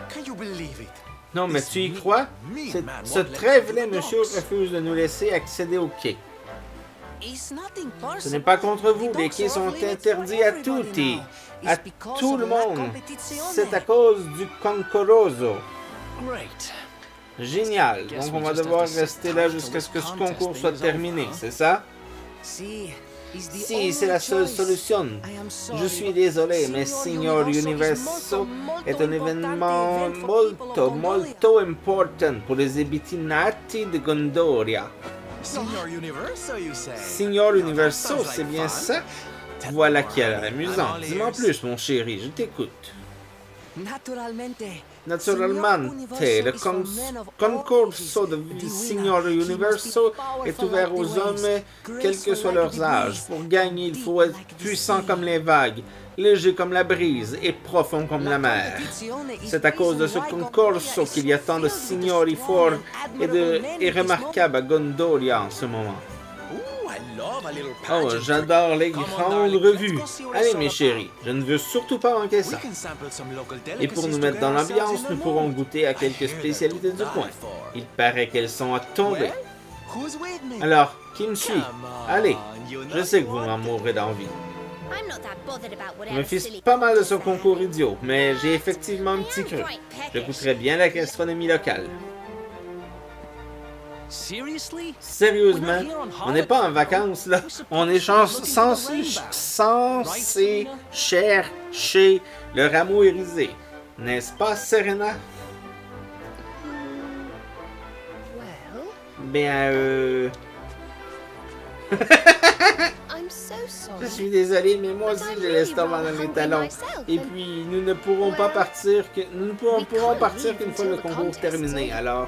Can you believe it? Non, mais tu y crois? Ce très vrai monsieur refuse de nous laisser accéder au quai. Ce n'est pas contre vous, les quais sont interdits à tutti, à tout le monde. C'est à cause du Concorso. Great. Génial, donc on va devoir rester là jusqu'à ce que ce concours soit terminé, c'est ça? Si, c'est la seule solution. Je suis désolé, mais Signor Universo est un événement molto important pour les abitanti de Gondoria. Signor Universo, you say? Signor Universo, c'est bien ça? Voilà qui a l'air amusant. Dis-moi plus, mon chéri, je t'écoute. Naturellement, le concorso de Signor Universo est ouvert aux hommes, quel que soit leur âge. Pour gagner, il faut être puissant comme les vagues, léger comme la brise et profond comme la mer. C'est à cause de ce concorso qu'il y a tant de signori forts et remarquables à Gondoria en ce moment. Oh, j'adore les grandes revues. Allez, mes chéris, je ne veux surtout pas manquer ça. Et pour nous mettre dans l'ambiance, nous pourrons goûter à quelques spécialités du coin. Il paraît qu'elles sont à tomber. Alors, qui me suit? Allez, je sais que vous m'en mourrez d'envie. Je me fiche pas mal de ce concours idiot, mais j'ai effectivement un petit creux. Je goûterai bien la gastronomie locale. Sérieusement, on n'est pas en vacances, là. On est censé chercher le rameau irisé. N'est-ce pas, Serena? Ben, je suis désolé, mais moi aussi j'ai l'estomac dans les talons. Et puis, nous ne pourrons pas partir qu'une fois le concours est terminé, alors...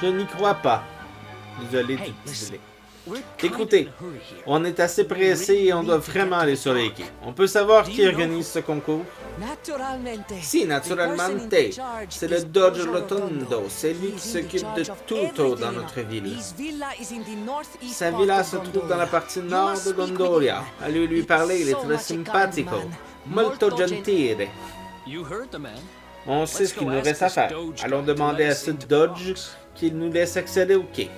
Je n'y crois pas. Désolé, tout désolé. Écoutez, on est assez pressé et on doit vraiment aller sur les quais. On peut savoir qui organise ce concours? Si, naturellement, c'est le Doge Rotondo. C'est lui qui s'occupe de tout dans notre ville. Sa villa se trouve dans la partie nord de Gondoria. Allez lui parler, il est très sympathico. Molto gentile. On sait ce qu'il nous reste à faire. Allons demander à ce Dodge qu'il nous laisse accéder au quai.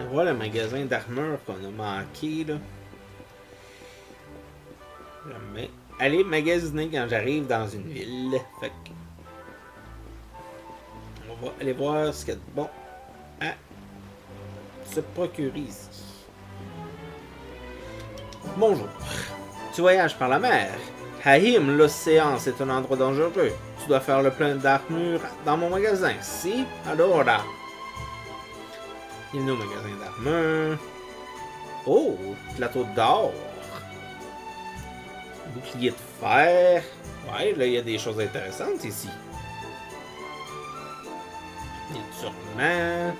Voilà le magasin d'armure qu'on a manqué, là. J'aime bien aller magasiner quand j'arrive dans une ville. Fait que... on va aller voir ce qu'il y a de bon à se procurer ici. Bonjour. Tu voyages par la mer. Haïm, l'océan, c'est un endroit dangereux. Tu dois faire le plein d'armure dans mon magasin. Si? Alors là. Il est au magasin d'armure. Oh, plateau d'or. Bouclier de fer. Ouais, là, il y a des choses intéressantes ici. Des turbans.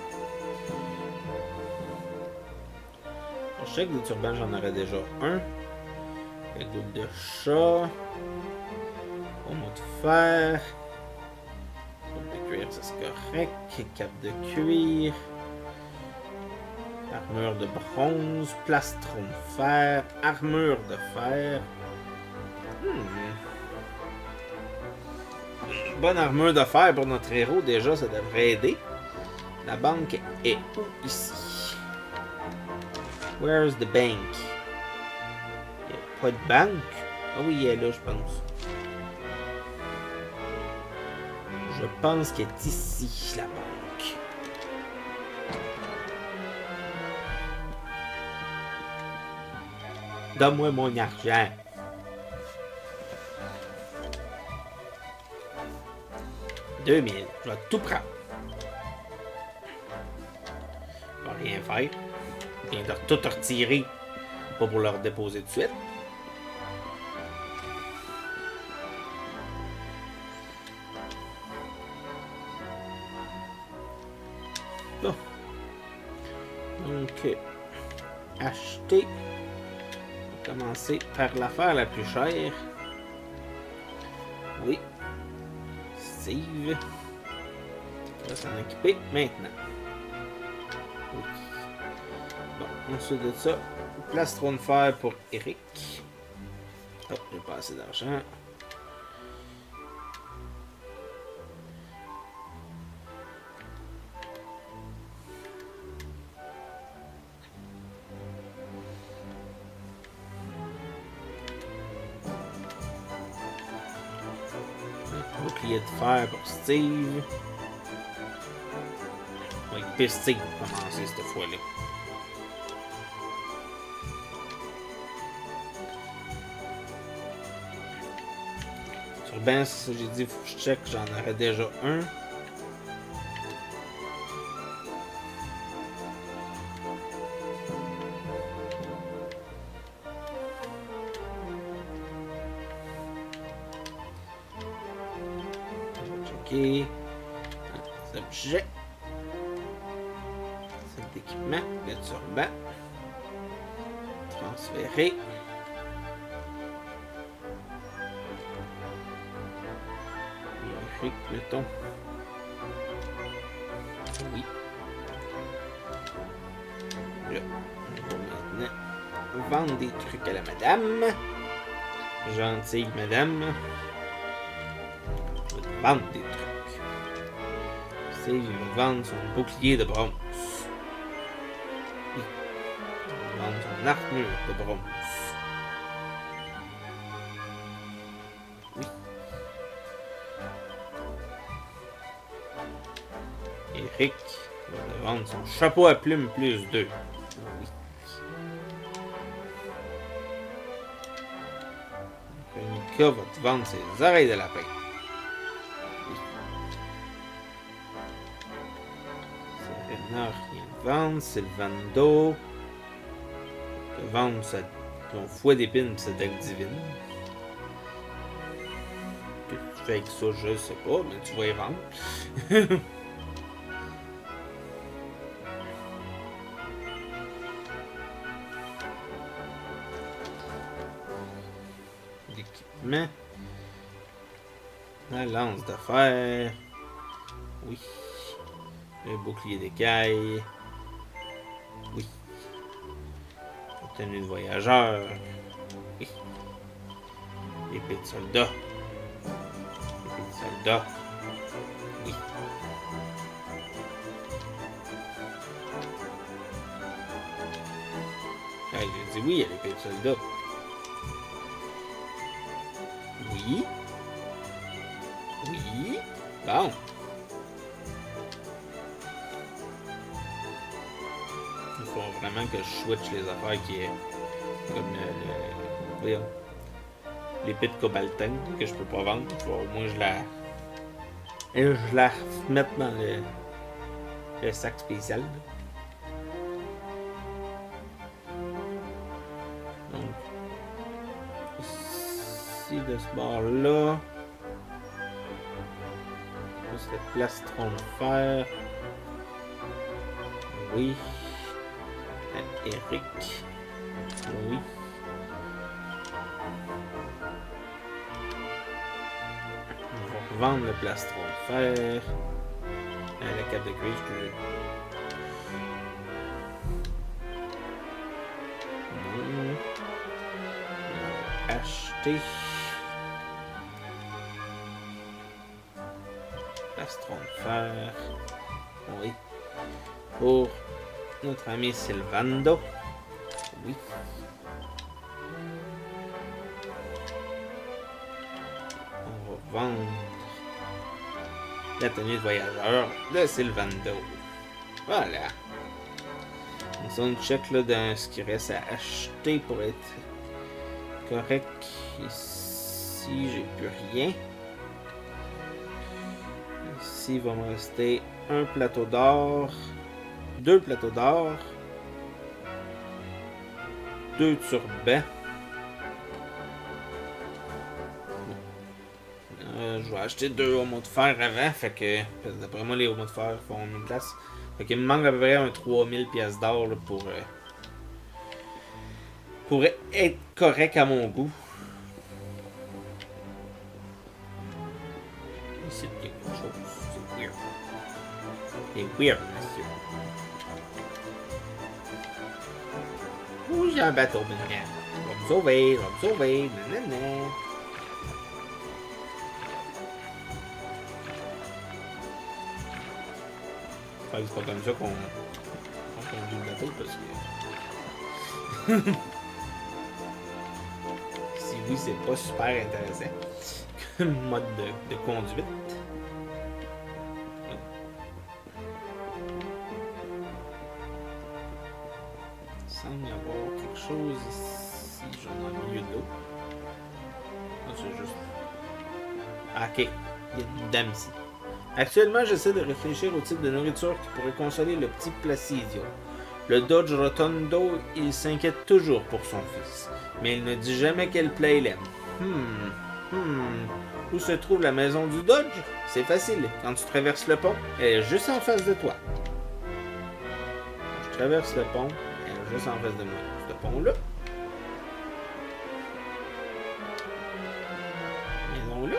Je sais que des turbans, j'en aurais déjà un. Goutte de chat. Pommeau de fer. Coupe de cuir, ça c'est correct. Cape de cuir. Armure de bronze. Plastron de fer. Armure de fer. Bonne armure de fer pour notre héros, déjà, ça devrait aider. La banque est où ici? Where's the bank? Il n'y a pas de banque? Ah oui, elle est là, je pense. Je pense qu'elle est ici, la banque. Donne-moi mon argent. Je vais tout prendre. Je vais rien faire. Je viens de tout retirer. Pas pour le redéposer tout de suite. Bon. Donc, acheter. On va commencer par l'affaire la plus chère. Oui. Steve. On va s'en occuper maintenant. Oui. Bon, ensuite de ça, plastron de fer pour Eric. Oh, j'ai pas assez d'argent. Bouclier de fer pour Steve. On va équiper Steve pour commencer cette fois-là. Turban, c'est ça que j'ai dit, faut que je check, j'en aurais déjà un. Checker. Les objets. Set d'équipement. Le turban. Transférer. Eric, mettons. Oui. Là, on va maintenant vendre des trucs à la madame. Gentille madame. Je vais te vendre des trucs. C'est, il va vendre son bouclier de bronze. Oui. Il va vendre son armure de bronze. Oui. Eric va vendre son chapeau à plumes plus 2. Oui. Mika va te vendre ses oreilles de lapin. Oui. Serena rien de vendre. Sylvando te vendre son fouet d'épines et sa dague divine. Que tu fais avec ça, je sais pas, mais tu vas y vendre. L'équipement. La lance de fer. Oui. Le bouclier d'écaille. Oui. La tenue de voyageur. Oui. L'épée de soldat. L'épée de soldat. Oui. Ah, j'ai dit oui à l'épée de soldat. Oui. Oui. Bon. faut vraiment que je switch les affaires qui est comme voyons, l'épée de cobaltin que je peux pas vendre. Au moins je la remette dans le sac spécial. Donc ici de ce bord-là. C'est le plastron de fer. Oui. Eric. Oui. On va revendre le plastron de fer. La cape de cuivre que j'ai. Acheter. Plastron de fer. Oui. Pour notre ami Sylvando. Oui. On va vendre la tenue de voyageur de Sylvando. Voilà. On zone check là dans ce qui reste à acheter pour être correct. Ici, j'ai plus rien. Ici, il va me rester un plateau d'or, 2 plateaux d'or, 2 turbans. Je vais acheter 2 hameaux de fer avant, fait que d'après moi les hameaux de fer font une place. Fait qu'il me manque à peu près un 3000 pièces d'or pour être correct à mon goût. Ici, il y a quelque chose. C'est weird. C'est weird, monsieur. Ouh, j'ai un bateau maintenant. Je vais me sauver, nanana. Enfin, c'est pas comme ça qu'on conduit le bateau parce que. Si oui, c'est pas super intéressant comme mode de conduite. Il semble y avoir quelque chose ici, genre dans le milieu de l'eau. Ah, c'est juste. Ah, ok, il y a une dame ici. Actuellement, j'essaie de réfléchir au type de nourriture qui pourrait consoler le petit Placidio. Le Doge Rotondo, il s'inquiète toujours pour son fils, mais il ne dit jamais quel plat il aime. Où se trouve la maison du Doge? C'est facile, quand tu traverses le pont, elle est juste en face de toi. Je traverse le pont, elle est juste en face de moi. Ce pont-là. Maison-là.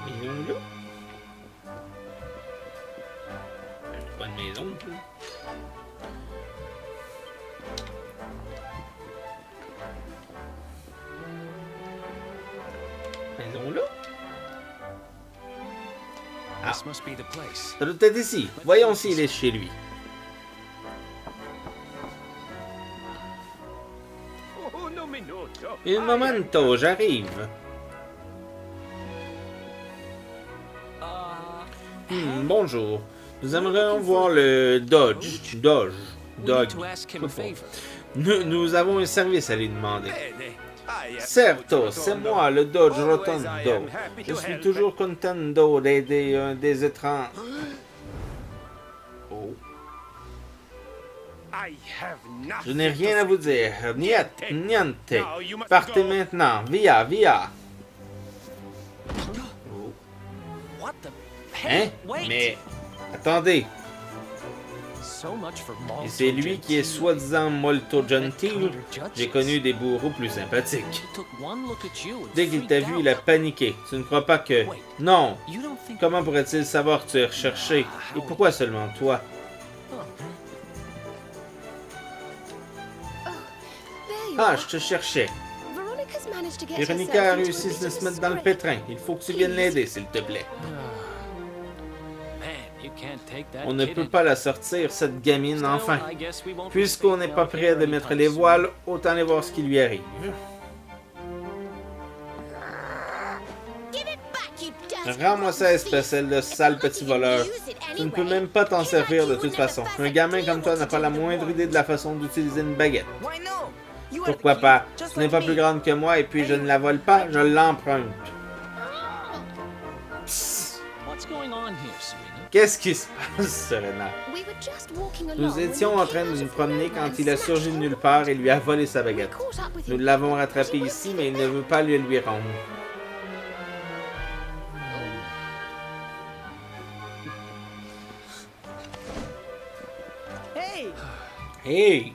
Maison-là. Pas de maison, plus. Maison-là. Ah, This must be the place. ça doit être ici. Voyons s'il est chez lui. Oh, no minuto. Un momento, j'arrive. Bonjour. Nous aimerions voir le Doge. We need to ask him a Football. favor. Nous avons un service à lui demander. Bene. Certo, c'est moi, le Doge Rotondo. Je suis toujours contento d'aider des étrangers. Oh. Je n'ai rien à vous dire. Niente. Partez maintenant. Via, via. Oh. What the? Hein? Hey, wait. Mais attendez. So much for Et c'est lui qui est soi-disant molto gentile. J'ai connu des bourreaux plus sympathiques. Dès qu'il t'a vu, il a paniqué. Tu ne crois pas que... Non. Comment pourrait-il savoir que tu es recherché? Et pourquoi seulement toi? There you Ah, are. je te cherchais. Veronica's managed to get Véronica a herself into réussi a de se vicious mettre dans le scrape. pétrin. Il faut que tu viennes l'aider, s'il te plaît. On ne peut pas la sortir, cette gamine, enfin. Puisqu'on n'est pas prêt de mettre les voiles, autant aller voir ce qui lui arrive. Give it back, you Rends-moi ça, espèce de sale petit voleur. Tu ne peux même pas t'en servir de toute façon. Un gamin comme toi n'a pas la moindre idée de la façon d'utiliser une baguette. Why no? You are Pourquoi cute, pas? just Tu n'es like pas me. plus grande que moi et puis je ne la vole pas, je l'emprunte. What's going on here, Serena? Qu'est-ce qui se passe, Serena? We were just walking along Nous when étions we en train came de out nous of promener nowhere quand and il a smashed surgi de him. nulle part et lui a volé sa We baguette. caught up with Nous him. l'avons rattrapé ici, mais il ne veut pas le lui rendre. Hey! Hey!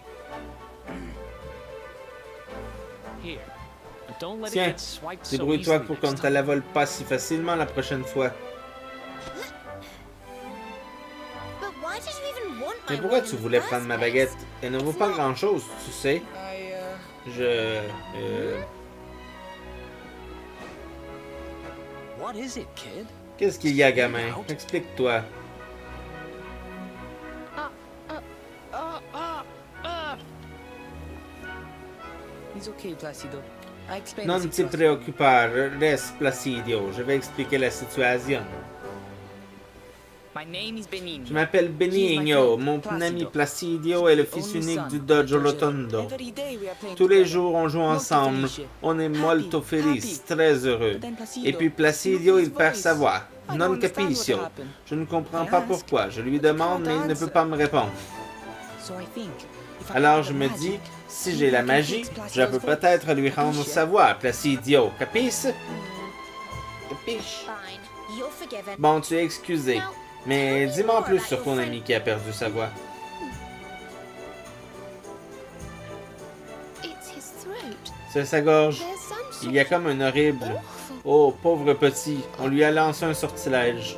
Here. Don't let it Tiens, get swiped so débrouille-toi easily pour next qu'on ne te time. la vole pas si facilement la prochaine fois. But why did you even want Mais my pourquoi one tu in the voulais first prendre ma place? baguette? Elle ne vaut pas grand-chose, tu sais. Je... What is it, kid? Qu'est-ce qu'il y a, gamin? Explique-toi. It's okay, Placido. I explained Non the ti situation. preoccupar, reste Placidio. Je vais expliquer la situation. My name is Benigno. Je m'appelle Benigno. Mon ami Placidio est le fils unique du Doge Rotondo. Every day we are playing Tous les together. jours, on joue ensemble. On est molto felice, très heureux. Et puis Placidio, il perd sa voix. Non capisco. Je ne comprends pas pourquoi. Je lui demande, mais il ne peut pas me répondre. So I think, if I Alors have je the me magic, dis, si maybe j'ai la I can magie, fix je Placido's peux voice. peut-être lui rendre Capisce? sa voix, Placidio. Capisce? Capiche? Fine, you're forgiven. Bon, tu es excusé. Now, Mais tell me dis-moi more plus about sur your ton friend. ami qui a perdu sa voix. It's his throat. C'est sa gorge. There's some Il y a sort comme un horrible. awful. Oh, pauvre petit. On lui a lancé un sortilège.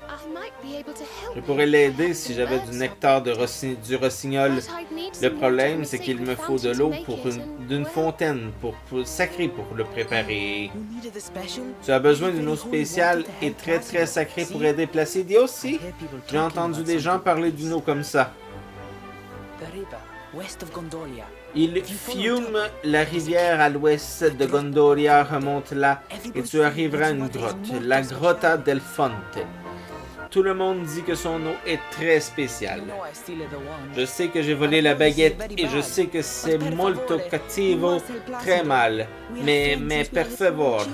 I might be able to help Je him pourrais if I l'aider had si some j'avais herbs du or nectar de something. du rossignol. But I'd need Le some water problème, from a c'est qu'il me sacred faut de fountain l'eau to make pour it, and, d'une well, fontaine sacrée pour le préparer. You needed a special, Tu as besoin d'une eau very holy spéciale water to et help très Placido. sacrée pour See? aider Placidio I aussi. hear people J'ai talking entendu about des gens something. parler d'une eau comme ça. The river, west of Gondolia. Il fume la rivière à l'ouest de Gondoria, remonte là et tu arriveras à une grotte, la Grotta del Fonte. Tout le monde dit que son eau est très You spéciale. know I still had the one. Je sais que j'ai volé la baguette et je sais que c'est molto cattivo, très mal. Mais per favor,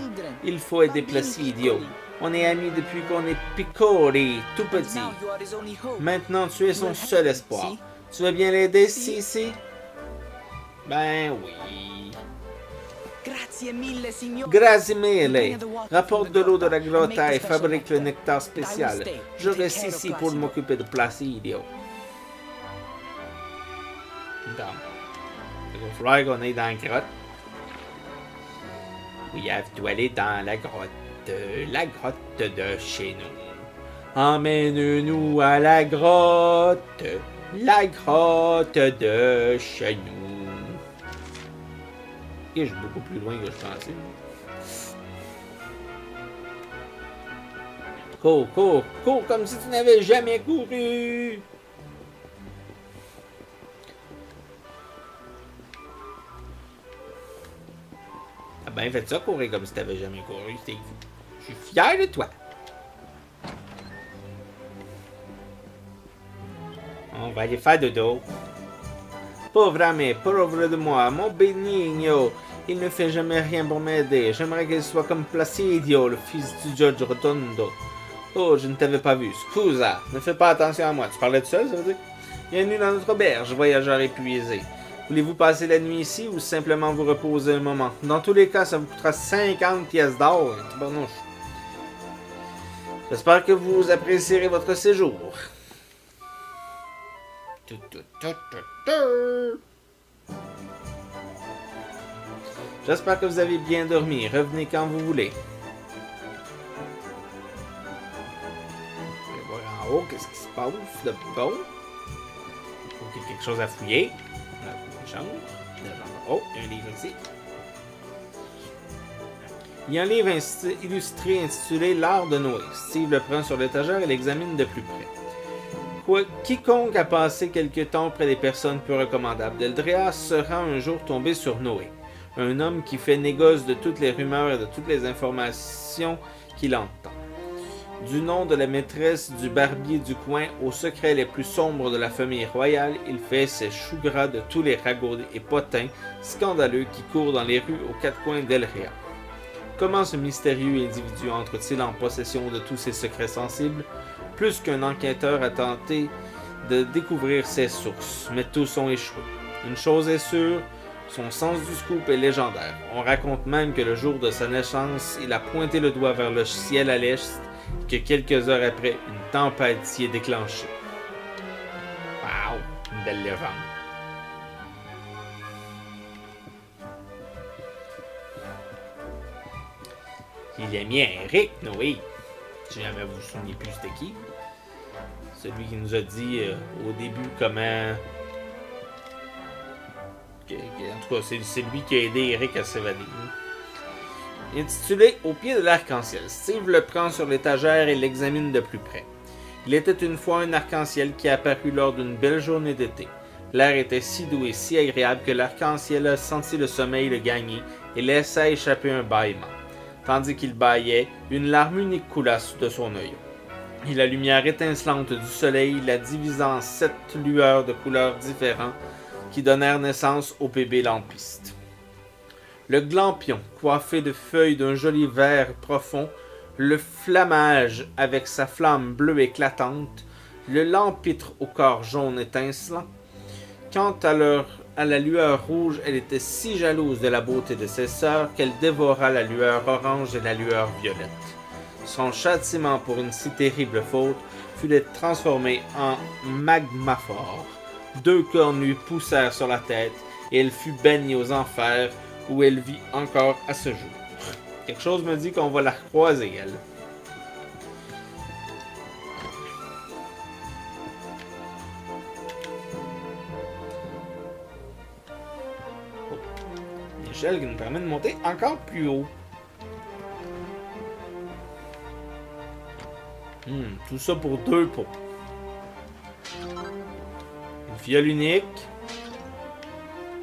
il faut aider Placidio. On est amis depuis qu'on est piccoli, tout petit. Now you are his only hope. Maintenant, tu es son seul espoir. Tu veux bien l'aider, si? Ben oui. Grazie mille, signor. Grazie mille. Rapporte de l'eau de la grotta et fabrique le nectar spécial. Je reste ici pour m'occuper de Placidio. Bon. Il va falloir qu'on aille dans la grotte. We have to aller dans la grotte de chez nous. Emmène-nous à la grotte de chez nous. Et je suis beaucoup plus loin que je pensais. Cours comme si tu n'avais jamais couru. Ah ben, fais ça courir comme si tu n'avais jamais couru. Je suis fier de toi. On va aller faire dodo. Pauvre de moi, mon Benigno. Il ne fait jamais rien pour m'aider. J'aimerais qu'il soit comme Placidio, le fils du Judge Rotondo. Oh, je ne t'avais pas vu. Scusa, ne fais pas attention à moi. Tu parlais de seul, ça veut dire? Bienvenue dans notre auberge, voyageur épuisé. Voulez-vous passer la nuit ici ou simplement vous reposer un moment? Dans tous les cas, ça vous coûtera 50 pièces d'or. Tabarnouche. J'espère que vous apprécierez votre séjour. J'espère que vous avez bien dormi. Revenez quand vous voulez. On va voir en haut qu'est-ce qui se passe de bon. Il faut qu'il y ait quelque chose à fouiller. On a une chambre. Oh, il y a un livre ici. Il y a un livre illustré intitulé L'art de Noé. Steve le prend sur l'étagère et l'examine de plus près. Quiconque a passé quelque temps auprès des personnes peu recommandables d'Eldrea sera un jour tombé sur Noé, un homme qui fait négoce de toutes les rumeurs et de toutes les informations qu'il entend. Du nom de la maîtresse du barbier du coin aux secrets les plus sombres de la famille royale, il fait ses choux gras de tous les ragots et potins scandaleux qui courent dans les rues aux quatre coins d'Elrea. Comment ce mystérieux individu entre-t-il en possession de tous ses secrets sensibles? Plus qu'un enquêteur a tenté de découvrir ses sources, mais tous ont échoué. Une chose est sûre, son sens du scoop est légendaire. On raconte même que le jour de sa naissance, il a pointé le doigt vers le ciel à l'est et que quelques heures après, une tempête s'y est déclenchée. Wow! Une belle légende. Il a mis Eric Noé. Si jamais vous vous souvenez plus c'était qui. Celui qui nous a dit au début comment... En tout cas, c'est lui qui a aidé Eric à s'évader. Intitulé « Au pied de l'arc-en-ciel », Steve le prend sur l'étagère et l'examine de plus près. Il était une fois un arc-en-ciel qui apparut lors d'une belle journée d'été. L'air était si doux et si agréable que l'arc-en-ciel a senti le sommeil le gagner et laissa échapper un bâillement. Tandis qu'il bâillait, une larme unique coula de son œil. Et la lumière étincelante du soleil la divisa en 7 lueurs de couleurs différentes qui donnèrent naissance au bébé lampiste. Le glampion, coiffé de feuilles d'un joli vert profond, le flammage avec sa flamme bleue éclatante, le lampitre au corps jaune étincelant. Quant à la lueur rouge, elle était si jalouse de la beauté de ses sœurs qu'elle dévora la lueur orange et la lueur violette. Son châtiment pour une si terrible faute fut d'être transformée en magmaphore. 2 cornes lui poussèrent sur la tête et elle fut bannie aux enfers où elle vit encore à ce jour. Quelque chose me dit qu'on va la recroiser, elle. Oh. Une échelle qui nous permet de monter encore plus haut. Tout ça pour 2 pots. Une fiole unique.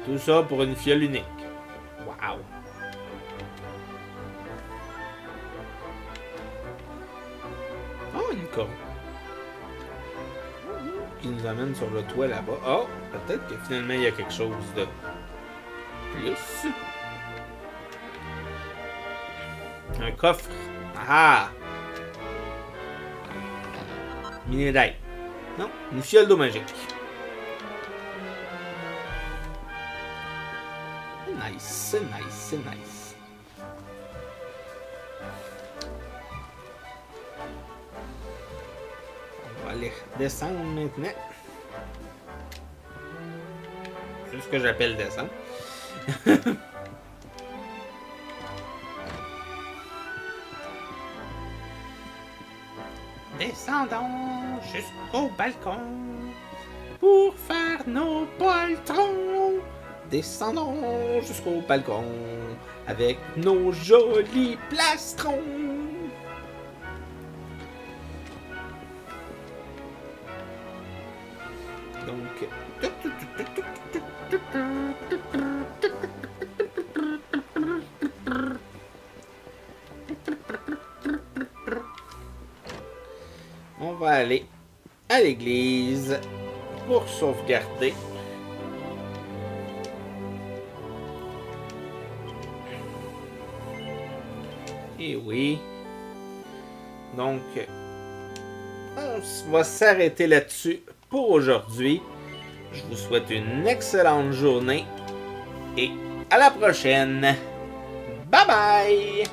Tout ça pour une fiole unique. Wow! Oh, une corde. Qui nous amène sur le toit là-bas. Oh, peut-être que finalement il y a quelque chose de plus. Un coffre. Ah! Minérail. Non, une fiole d'eau magique. Nice, c'est nice, c'est nice. On va aller descendre maintenant. C'est ce que j'appelle descendre. Descendons jusqu'au balcon pour faire nos poltrons. Descendons jusqu'au balcon avec nos jolis plastrons. Donc... on va aller à l'église pour sauvegarder. Et oui. Donc, on va s'arrêter là-dessus pour aujourd'hui. Je vous souhaite une excellente journée et à la prochaine. Bye bye!